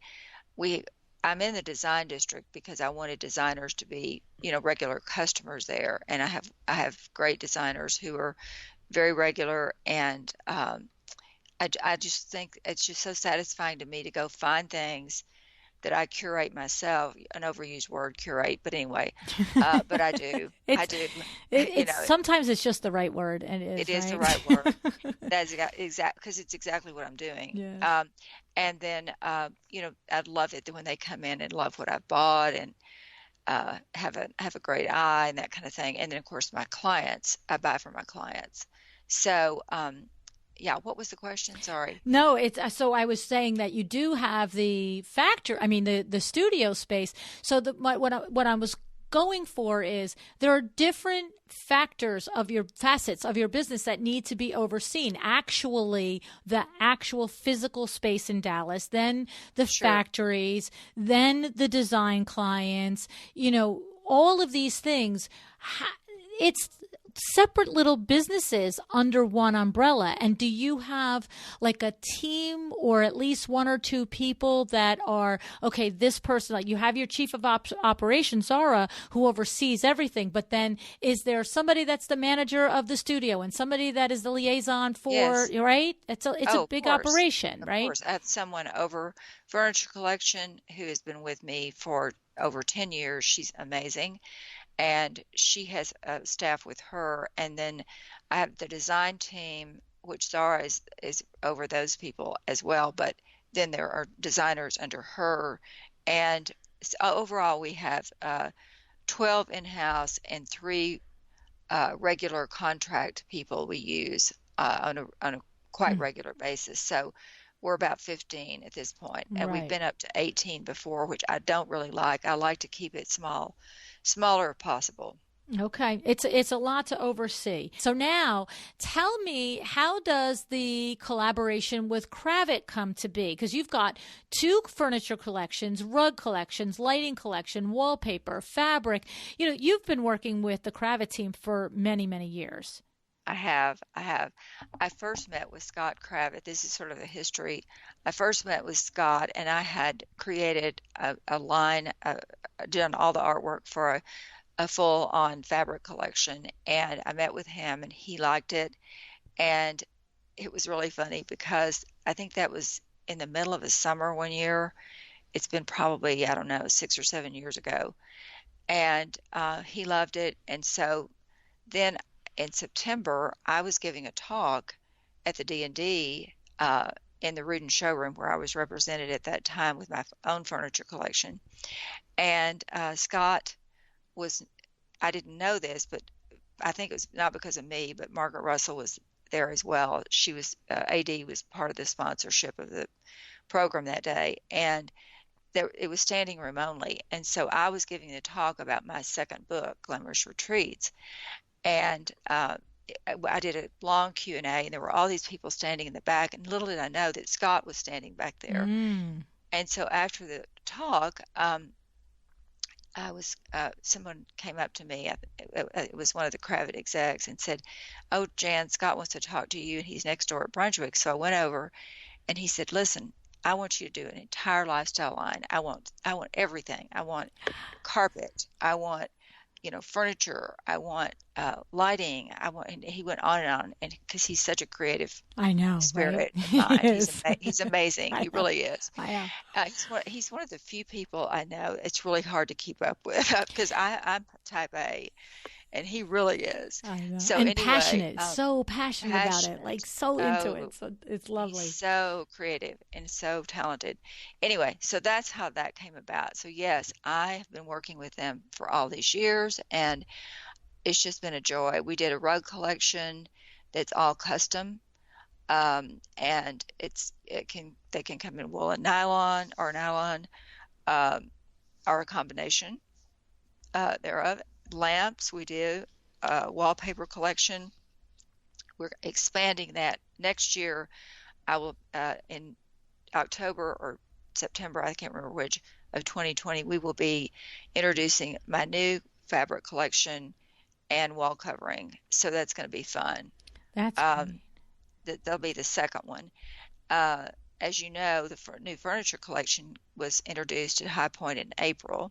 I'm in the design district because I wanted designers to be, regular customers there, and I have great designers who are very regular, and I just think it's just so satisfying to me to go find things that I curate myself. An overused word, curate, but anyway, but I do. It's, I do. Sometimes it's just the right word, and it is right? the right word. That's exact because it's exactly what I'm doing. Yeah. And then I love it when they come in and love what I bought and have a great eye and that kind of thing. And then of course my clients, I buy for my clients. So yeah, what was the question? Sorry. No, it's so I was saying that you do have the the studio space. So what I was going for is there are different factors of your facets of your business that need to be overseen. Actually, the actual physical space in Dallas, then the factories, then the design clients, all of these things. It's separate little businesses under one umbrella. And do you have like a team or at least one or two people that are, okay, this person, like you have your chief of operations, Zara, who oversees everything, but then is there somebody that's the manager of the studio and somebody that is the liaison for, right? It's a big operation, right? Of course. I have someone over furniture collection who has been with me for over 10 years. She's amazing. And she has a staff with her, and then I have the design team, which Zara is over those people as well, but then there are designers under her, and overall we have 12 in-house and 3 regular contract people we use on a quite regular basis. So we're about 15 at this point, and we've been up to 18 before, which I don't really like. I like to keep it smaller if possible. Okay. It's a lot to oversee. So now tell me, how does the collaboration with CRavat come to be? Because you've got 2 furniture collections, rug collections, lighting collection, wallpaper, fabric. You've been working with the CRavat team for many, many years. I have. I first met with Scott Kramer. This is sort of the history. I first met with Scott, and I had created a line, done all the artwork for a full-on fabric collection, and I met with him, and he liked it, and it was really funny because I think that was in the middle of the summer one year. It's been probably, I don't know, 6 or 7 years ago, and he loved it, and so then in September, I was giving a talk at the D&D in the Rudin showroom where I was represented at that time with my own furniture collection. And Scott I didn't know this, but I think it was not because of me, but Margaret Russell was there as well. She was, AD was part of the sponsorship of the program that day. And it was standing room only. And so I was giving the talk about my second book, Glamorous Retreats. And I did a long Q&A, and there were all these people standing in the back, and little did I know that Scott was standing back there. And so after the talk, someone came up to me. It was one of the CRavat execs, and said, "Oh, Jan, Scott wants to talk to you, and he's next door at Brunswick." So I went over, and he said, "Listen, I want you to do an entire lifestyle line. I want everything. I want carpet. I want furniture. I want lighting. And he went on, and because he's such a creative spirit, right? He's amazing. He really is. He's one of the few people I know it's really hard to keep up with because I'm type A, and he really is. I know. So and anyway, passionate, so passionate about it, like so into it. So it's lovely. He's so creative and so talented. Anyway, so that's how that came about. So yes, I have been working with them for all these years, and it's just been a joy. We did a rug collection that's all custom, and they can come in wool and nylon, or a combination thereof. Lamps we do wallpaper collection. We're expanding that next year. I will, in October or September, I can't remember which, of 2020, we will be introducing my new fabric collection and wall covering. So that's going to be fun. That's great. That'll be the second one. As you know, the new furniture collection was introduced at High Point in April,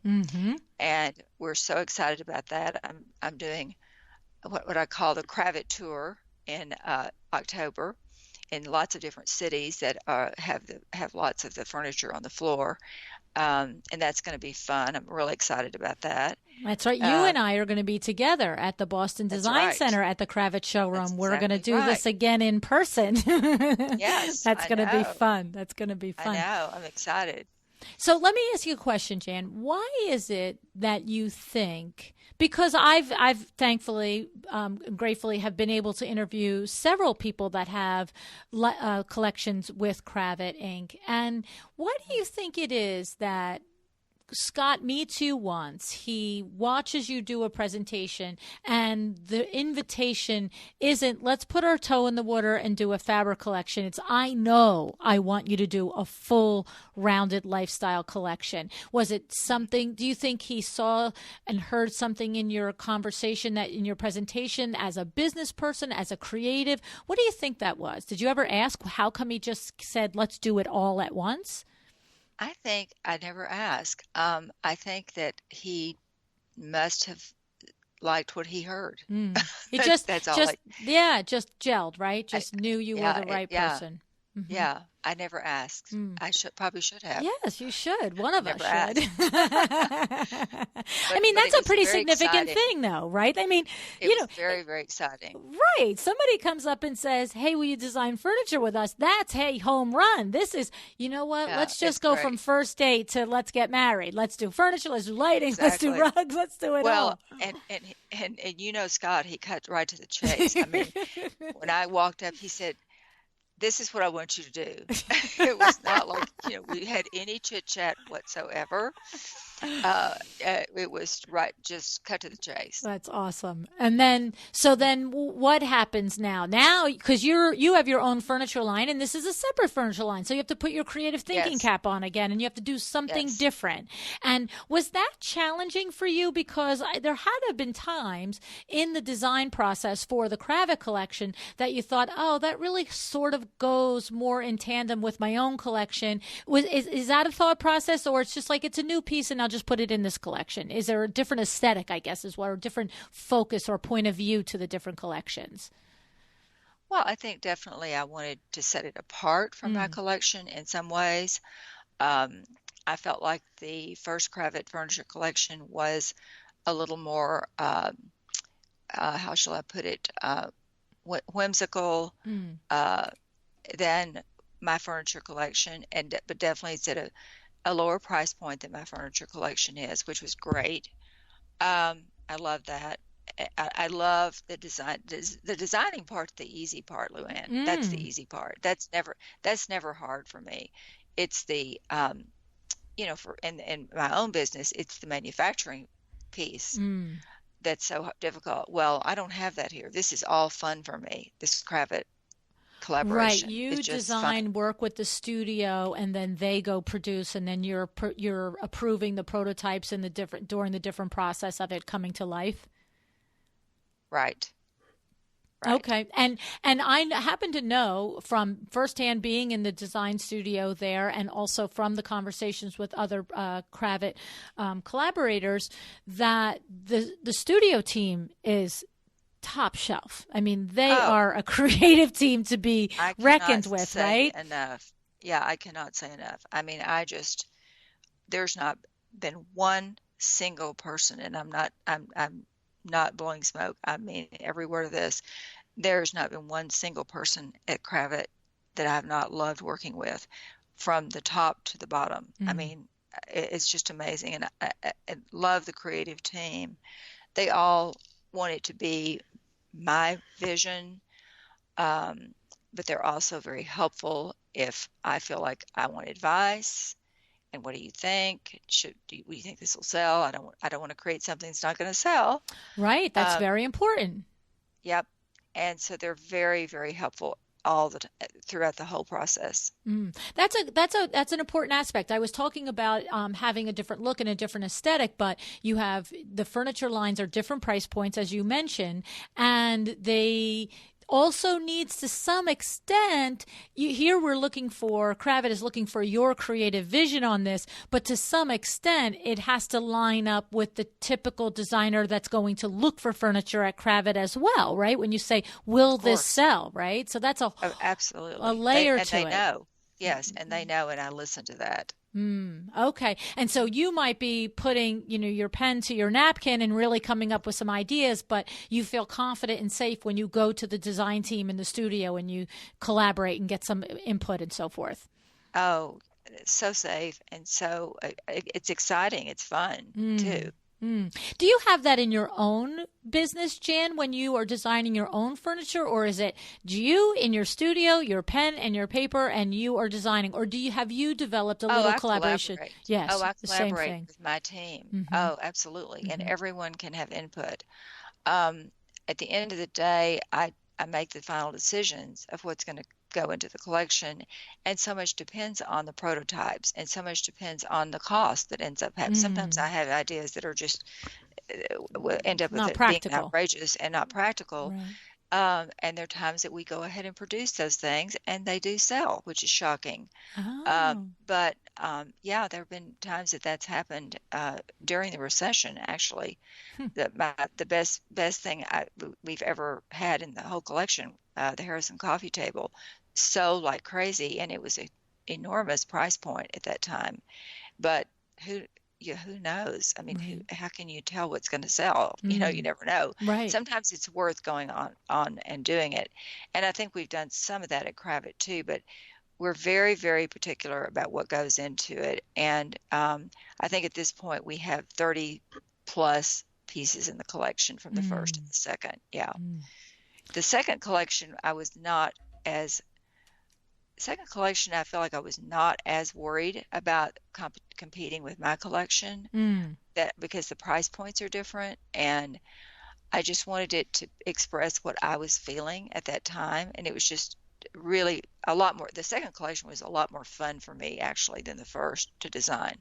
and we're so excited about that. I'm doing what I call the CRavat tour in October in lots of different cities that have lots of the furniture on the floor, and that's going to be fun. I'm really excited about that. That's right. You and I are going to be together at the Boston Design Center at the CRavat showroom. We're going to do this again in person. Yes, that's going to be fun. That's going to be fun. I know. I'm excited. So let me ask you a question, Jan. Why is it that you think, because I've thankfully, gratefully have been able to interview several people that have collections with CRavat Inc. And why do you think it is that Scott meets you once, he watches you do a presentation, and the invitation isn't, let's put our toe in the water and do a fabric collection. It's, I know I want you to do a full rounded lifestyle collection. Was it something, do you think he saw and heard something in your conversation, that in your presentation as a business person, as a creative? What do you think that was? Did you ever ask how come he just said, let's do it all at once? I think I never asked. I think that he must have liked what he heard. He that's all. Just gelled, right? Just knew you were the right person. Yeah, I never asked. I probably should have. Yes, you should. One of us should. I mean, that's a pretty significant thing, though, right? I mean, it was very, very exciting. Right. Somebody comes up and says, hey, will you design furniture with us? That's, hey, home run. This is, you know what? Yeah, let's just go from first date to let's get married. Let's do furniture. Let's do lighting. Let's do rugs. Let's do it all. And you know, Scott, he cut right to the chase. I mean, when I walked up, he said, this is what I want you to do. It was not like, we had any chit chat whatsoever. It was just cut to the chase. That's awesome. And then what happens now? Now, because you have your own furniture line, and this is a separate furniture line, so you have to put your creative thinking cap on again, and you have to do something different. And was that challenging for you? Because there had to have been times in the design process for the CRavat collection that you thought, oh, that really sort of goes more in tandem with my own collection. Is that a thought process, or it's just like it's a new piece and I'll just put it in this collection? Is there a different aesthetic, I guess, or a different focus or point of view to the different collections? Well, I think definitely I wanted to set it apart from my collection in some ways. I felt like the first CRavat furniture collection was a little more, how shall I put it, whimsical than my furniture collection, but definitely it's at a lower price point than my furniture collection is, which was great. I love that. I love the design. The designing part's the easy part, Luann. That's the easy part. That's never hard for me. It's the in my own business, it's the manufacturing piece that's so difficult. Well, I don't have that here. This is all fun for me. This CRavat collaboration. Right, you design, work with the studio, and then they go produce, and then you're approving the prototypes and during the different process of it coming to life. Right. Okay, and I happen to know from firsthand being in the design studio there, and also from the conversations with other CRavat collaborators, that the studio team is top shelf. I mean, they are a creative team to be reckoned with, right? Enough. Yeah, I cannot say enough. I mean, there's not been one single person, and I'm not blowing smoke. I mean every word of this. There's not been one single person at CRavat that I have not loved working with, from the top to the bottom. I mean, it's just amazing, and I love the creative team. They all want it to be my vision, but they're also very helpful if I feel like I want advice, And what do you think? Do you think this will sell? I don't want to create something that's not going to sell. Right. That's very important. Yep. And so they're very, very helpful throughout the whole process. That's an important aspect. I was talking about having a different look and a different aesthetic, but you have the furniture lines are different price points, as you mentioned, and they also needs to some extent, here we're looking for, CRavat is looking for your creative vision on this, but to some extent it has to line up with the typical designer that's going to look for furniture at CRavat as well, right? When you say, will this sell, right? So that's absolutely a layer to it. They know. Yes, and they know, and I listen to that. Okay. And so you might be putting, your pen to your napkin and really coming up with some ideas, but you feel confident and safe when you go to the design team in the studio and you collaborate and get some input and so forth. Oh, so safe. And so it's exciting. It's fun too. Do you have that in your own business, Jan, when you are designing your own furniture, or is it you in your studio, your pen and your paper, and you are designing, or have you developed a little collaboration? Collaborate. Yes, I the same collaborate thing with my team. Oh, absolutely, and everyone can have input. At the end of the day, I make the final decisions of what's going to go into the collection, and so much depends on the prototypes, and so much depends on the cost that ends up happening. Sometimes I have ideas that are just will end up with it being outrageous and not practical. Right. And there are times that we go ahead and produce those things, and they do sell, which is shocking. But yeah, there have been times that that's happened during the recession. Actually, the best thing we've ever had in the whole collection, the Harrison coffee table, sold like crazy, and it was an enormous price point at that time. But who knows? I mean, how can you tell what's going to sell? You never know. Right. Sometimes it's worth going on and doing it. And I think we've done some of that at CRavat too, but we're very, very particular about what goes into it. And I think at this point we have 30 plus pieces in the collection from the first and the second. Yeah. The second collection, I feel like I was not as worried about competing with my collection, that because the price points are different, and I just wanted it to express what I was feeling at that time, and it was just really a lot more. The second collection was a lot more fun for me actually than the first to design.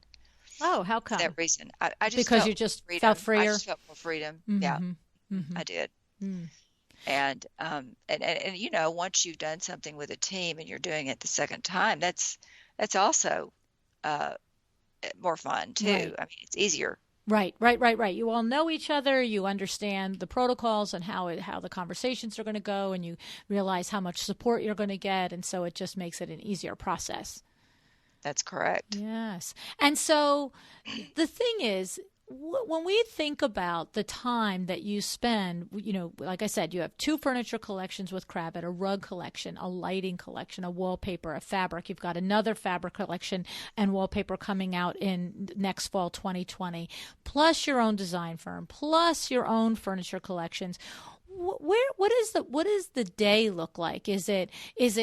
Oh, how come? For that reason, I just because you just felt freer. I just felt more freedom. Yeah, I did. And once you've done something with a team and you're doing it the second time, that's also more fun too. Right. I mean, it's easier. Right. You all know each other. You understand the protocols and how the conversations are going to go, and you realize how much support you're going to get, and so it just makes it an easier process. That's correct. Yes. And so the thing is, when we think about the time that you spend, like I said, you have 2 furniture collections with CRavat, a rug collection, a lighting collection, a wallpaper, a fabric. You've got another fabric collection and wallpaper coming out in next fall 2020, plus your own design firm, plus your own furniture collections. What is the day look like? Is it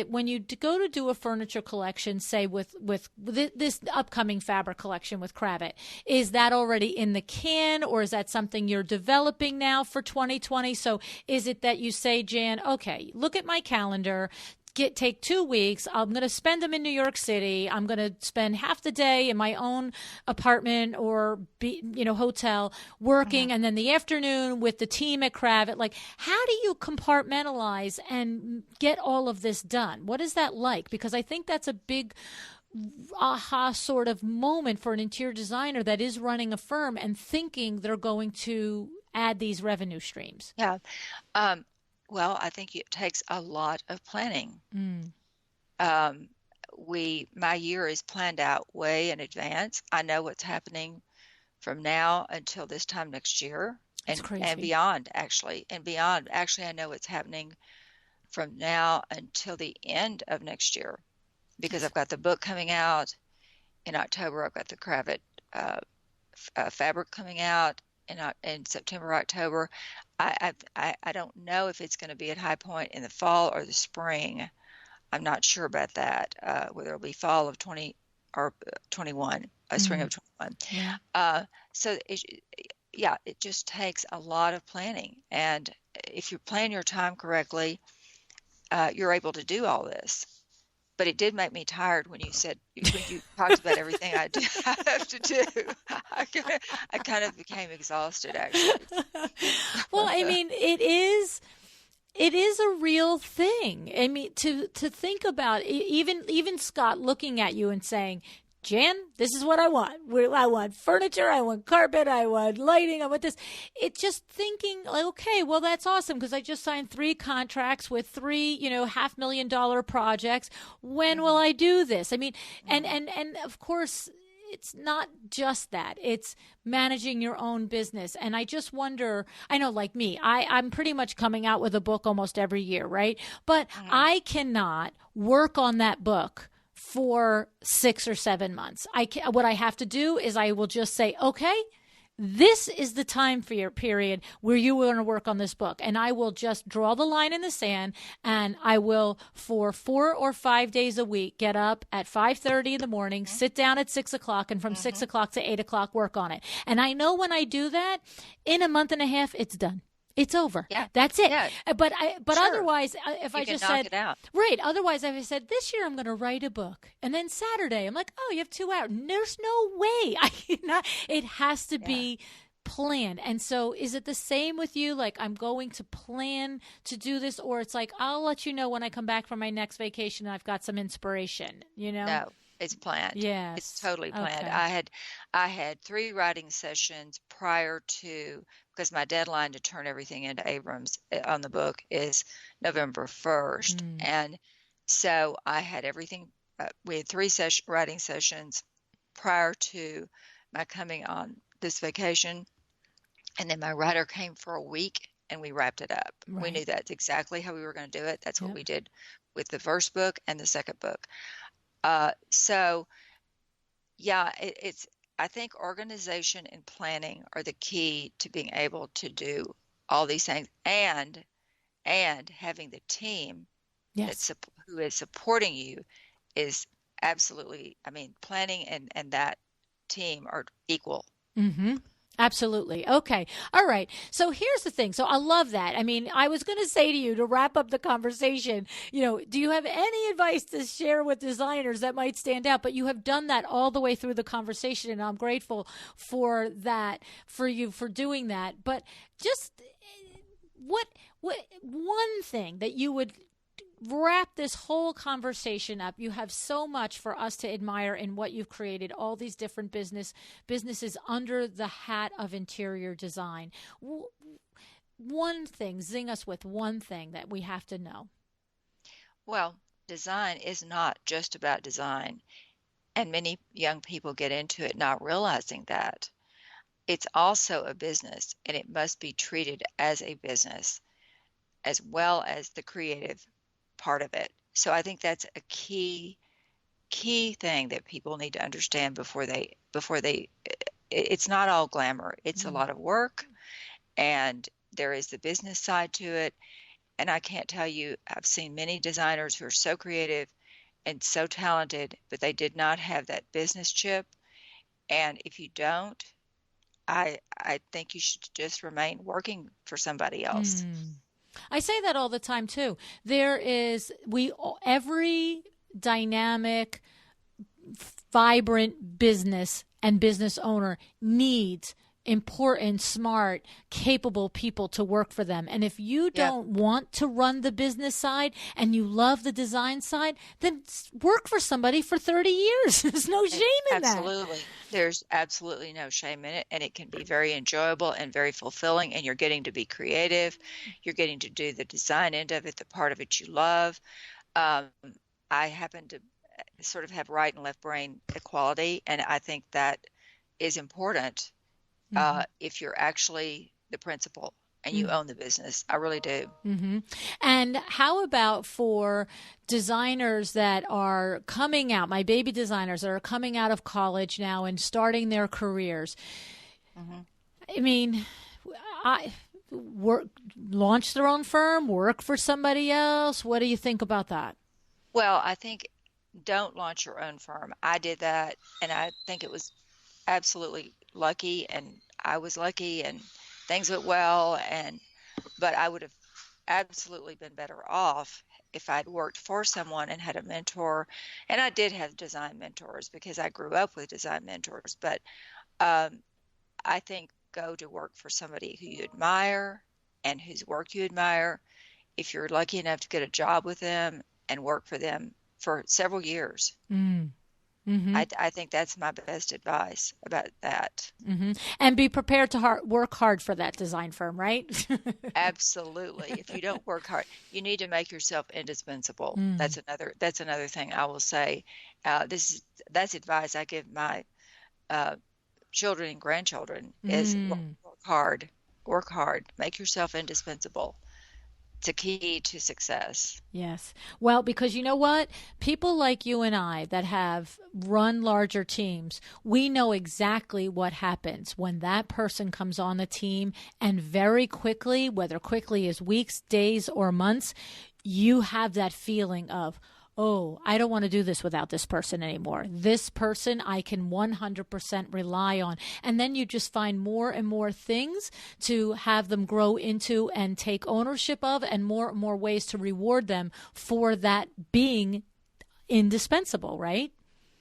when you go to do a furniture collection, say with this upcoming fabric collection with CRavat, is that already in the can, or is that something you're developing now for 2020? So is it that you say, Jan, okay, look at my calendar, take 2 weeks. I'm going to spend them in New York City. I'm going to spend half the day in my own apartment or hotel working, and then the afternoon with the team at CRavat. Like, how do you compartmentalize and get all of this done? What is that like? Because I think that's a big aha sort of moment for an interior designer that is running a firm and thinking they're going to add these revenue streams. Yeah. Well, I think it takes a lot of planning. My year is planned out way in advance. I know what's happening from now until this time next year, and beyond, actually. And beyond, actually, I know what's happening from now until the end of next year, because I've got the book coming out in October. I've got the CRavat fabric coming out in September, October. I don't know if it's going to be at high point in the fall or the spring. I'm not sure about that, whether it'll be fall of or 21, spring of 21. Yeah. So it just takes a lot of planning. And if you plan your time correctly, you're able to do all this. But it did make me tired when you talked about everything I have to do. I kind of became exhausted, actually. Well, I mean, it is a real thing. I mean, to think about even Scott looking at you and saying, Jan, this is what I want. I want furniture. I want carpet. I want lighting. I want this. It's just thinking like, okay, well, that's awesome because I just signed 3 contracts with 3, $500,000 projects. When will I do this? I mean, and of course, it's not just that. It's managing your own business. And I just wonder, I know like me, I'm pretty much coming out with a book almost every year, right? But I cannot work on that book for 6 or 7 months. What I have to do is I will just say, okay, this is the time for your period where you are going to work on this book. And I will just draw the line in the sand, and I will, for 4 or 5 days a week, get up at 5:30 in the morning, sit down at 6 o'clock, and from 6 o'clock to 8 o'clock, work on it. And I know when I do that, in a month and a half, it's done. It's over. Yeah. That's it. Yeah. But Sure. otherwise, if I just said, it out. right, otherwise if I said, this year I'm going to write a book. And then Saturday, I'm like, oh, you have 2 hours. There's no way. It has to be planned. And so is it the same with you? Like, I'm going to plan to do this, or it's like, I'll let you know when I come back from my next vacation and I've got some inspiration, No, it's planned. Yes. It's totally planned. Okay. I had 3 writing sessions prior to, because my deadline to turn everything into Abrams on the book is November 1st. And so I had everything, we had 3 writing sessions prior to my coming on this vacation. And then my writer came for a week and we wrapped it up. Right. We knew that's exactly how we were going to do it. That's what we did with the first book and the second book. So yeah, it's, I think organization and planning are the key to being able to do all these things, and having the team who is supporting you is absolutely, I mean, planning and that team are equal. Mm-hmm. Absolutely. Okay. All right. So here's the thing. So I love that. I mean, I was going to say to you to wrap up the conversation, do you have any advice to share with designers that might stand out? But you have done that all the way through the conversation, and I'm grateful for that, for you for doing that. But just what one thing that you would wrap this whole conversation up. You have so much for us to admire in what you've created, all these different businesses under the hat of interior design. One thing, zing us with one thing that we have to know. Well, design is not just about design, and many young people get into it not realizing that. It's also a business, and it must be treated as a business as well as the creative part of it. So I think that's a key thing that people need to understand before they it's not all glamour. It's a lot of work, and there is the business side to it. And I can't tell you, I've seen many designers who are so creative and so talented, but they did not have that business chip. And if you don't, I think you should just remain working for somebody else. I say that all the time too. Every dynamic, vibrant business and business owner needs important, smart, capable people to work for them. And if you don't want to run the business side and you love the design side, then work for somebody for 30 years. There's no shame in that. Absolutely. There's absolutely no shame in it. And it can be very enjoyable and very fulfilling. And you're getting to be creative. You're getting to do the design end of it, the part of it you love. I happen to sort of have right and left brain equality. And I think that is important. If you're actually the principal and you own the business. I really do. And how about for designers that are coming out, my baby designers that are coming out of college now and starting their careers? I mean, launch their own firm, work for somebody else. What do you think about that? Well, I think don't launch your own firm. I did that, and I think it was absolutely lucky, and I was lucky, and things went well, but I would have absolutely been better off if I'd worked for someone and had a mentor. And I did have design mentors because I grew up with design mentors, but I think go to work for somebody who you admire and whose work you admire. If you're lucky enough to get a job with them and work for them for several years. Mm-hmm. I think that's my best advice about that. Mm-hmm. And be prepared to work hard for that design firm, right? Absolutely. If you don't work hard, you need to make yourself indispensable. That's another thing I will say. That's advice I give my children and grandchildren is work hard, make yourself indispensable. It's a key to success. Yes. Well, because you know what? People like you and I that have run larger teams, we know exactly what happens when that person comes on the team, and very quickly, whether quickly is weeks, days, or months, you have that feeling of, oh, I don't want to do this without this person anymore. This person I can 100% rely on. And then you just find more and more things to have them grow into and take ownership of, and more and more ways to reward them for that being indispensable, right?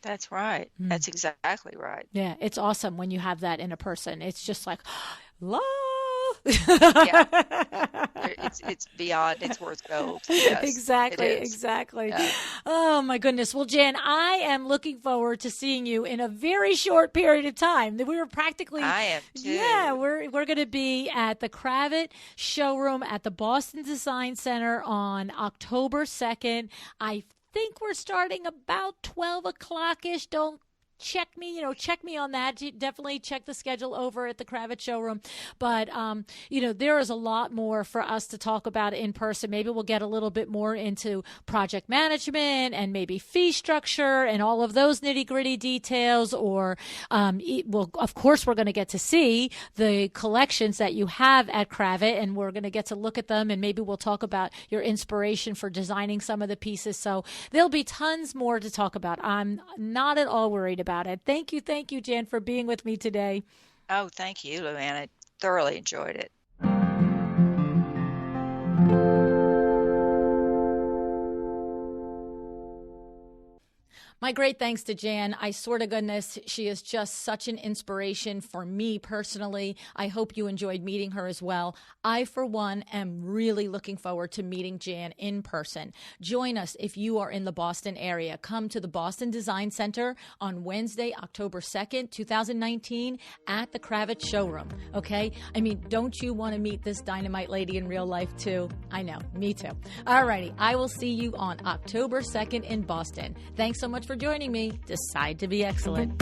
That's right. That's exactly right. Yeah, it's awesome when you have that in a person. It's just like, love. Yeah. It's beyond, it's worth gold. Yes, exactly. Yeah. Oh my goodness. Well, Jan, I am looking forward to seeing you in a very short period of time. We were practically, I am too. Yeah, we're going to be at the Kravet showroom at the Boston Design Center on October 2nd. I think we're starting about 12 o'clock-ish. Don't check me on that. Definitely check the schedule over at the Kravet showroom. But, there is a lot more for us to talk about in person. Maybe we'll get a little bit more into project management and maybe fee structure and all of those nitty gritty details. Or, of course, we're going to get to see the collections that you have at Kravet, and we're going to get to look at them, and maybe we'll talk about your inspiration for designing some of the pieces. So there'll be tons more to talk about. I'm not at all worried about it. Thank you, Jan, for being with me today. Oh, thank you, Luann. I thoroughly enjoyed it. My great thanks to Jan. I swear to goodness, she is just such an inspiration for me personally. I hope you enjoyed meeting her as well. I, for one, am really looking forward to meeting Jan in person. Join us if you are in the Boston area. Come to the Boston Design Center on Wednesday, October 2nd, 2019 at the Kravet showroom. Okay? I mean, don't you want to meet this dynamite lady in real life too? I know, me too. All righty. I will see you on October 2nd in Boston. Thanks so much for joining me. Decide to be excellent.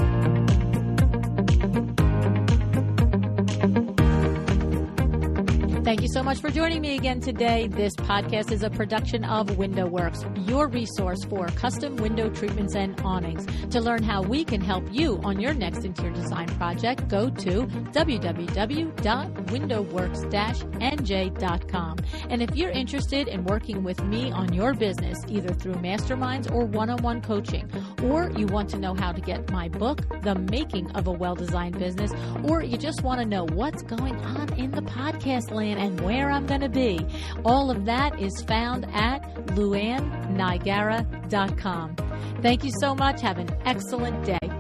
Thank you so much for joining me again today. This podcast is a production of WindowWorks, your resource for custom window treatments and awnings. To learn how we can help you on your next interior design project, go to www.windowworks-nj.com. And if you're interested in working with me on your business, either through masterminds or one-on-one coaching, or you want to know how to get my book, The Making of a Well-Designed Business, or you just want to know what's going on in the podcast land and where I'm going to be, all of that is found at luannigara.com. Thank you so much. Have an excellent day.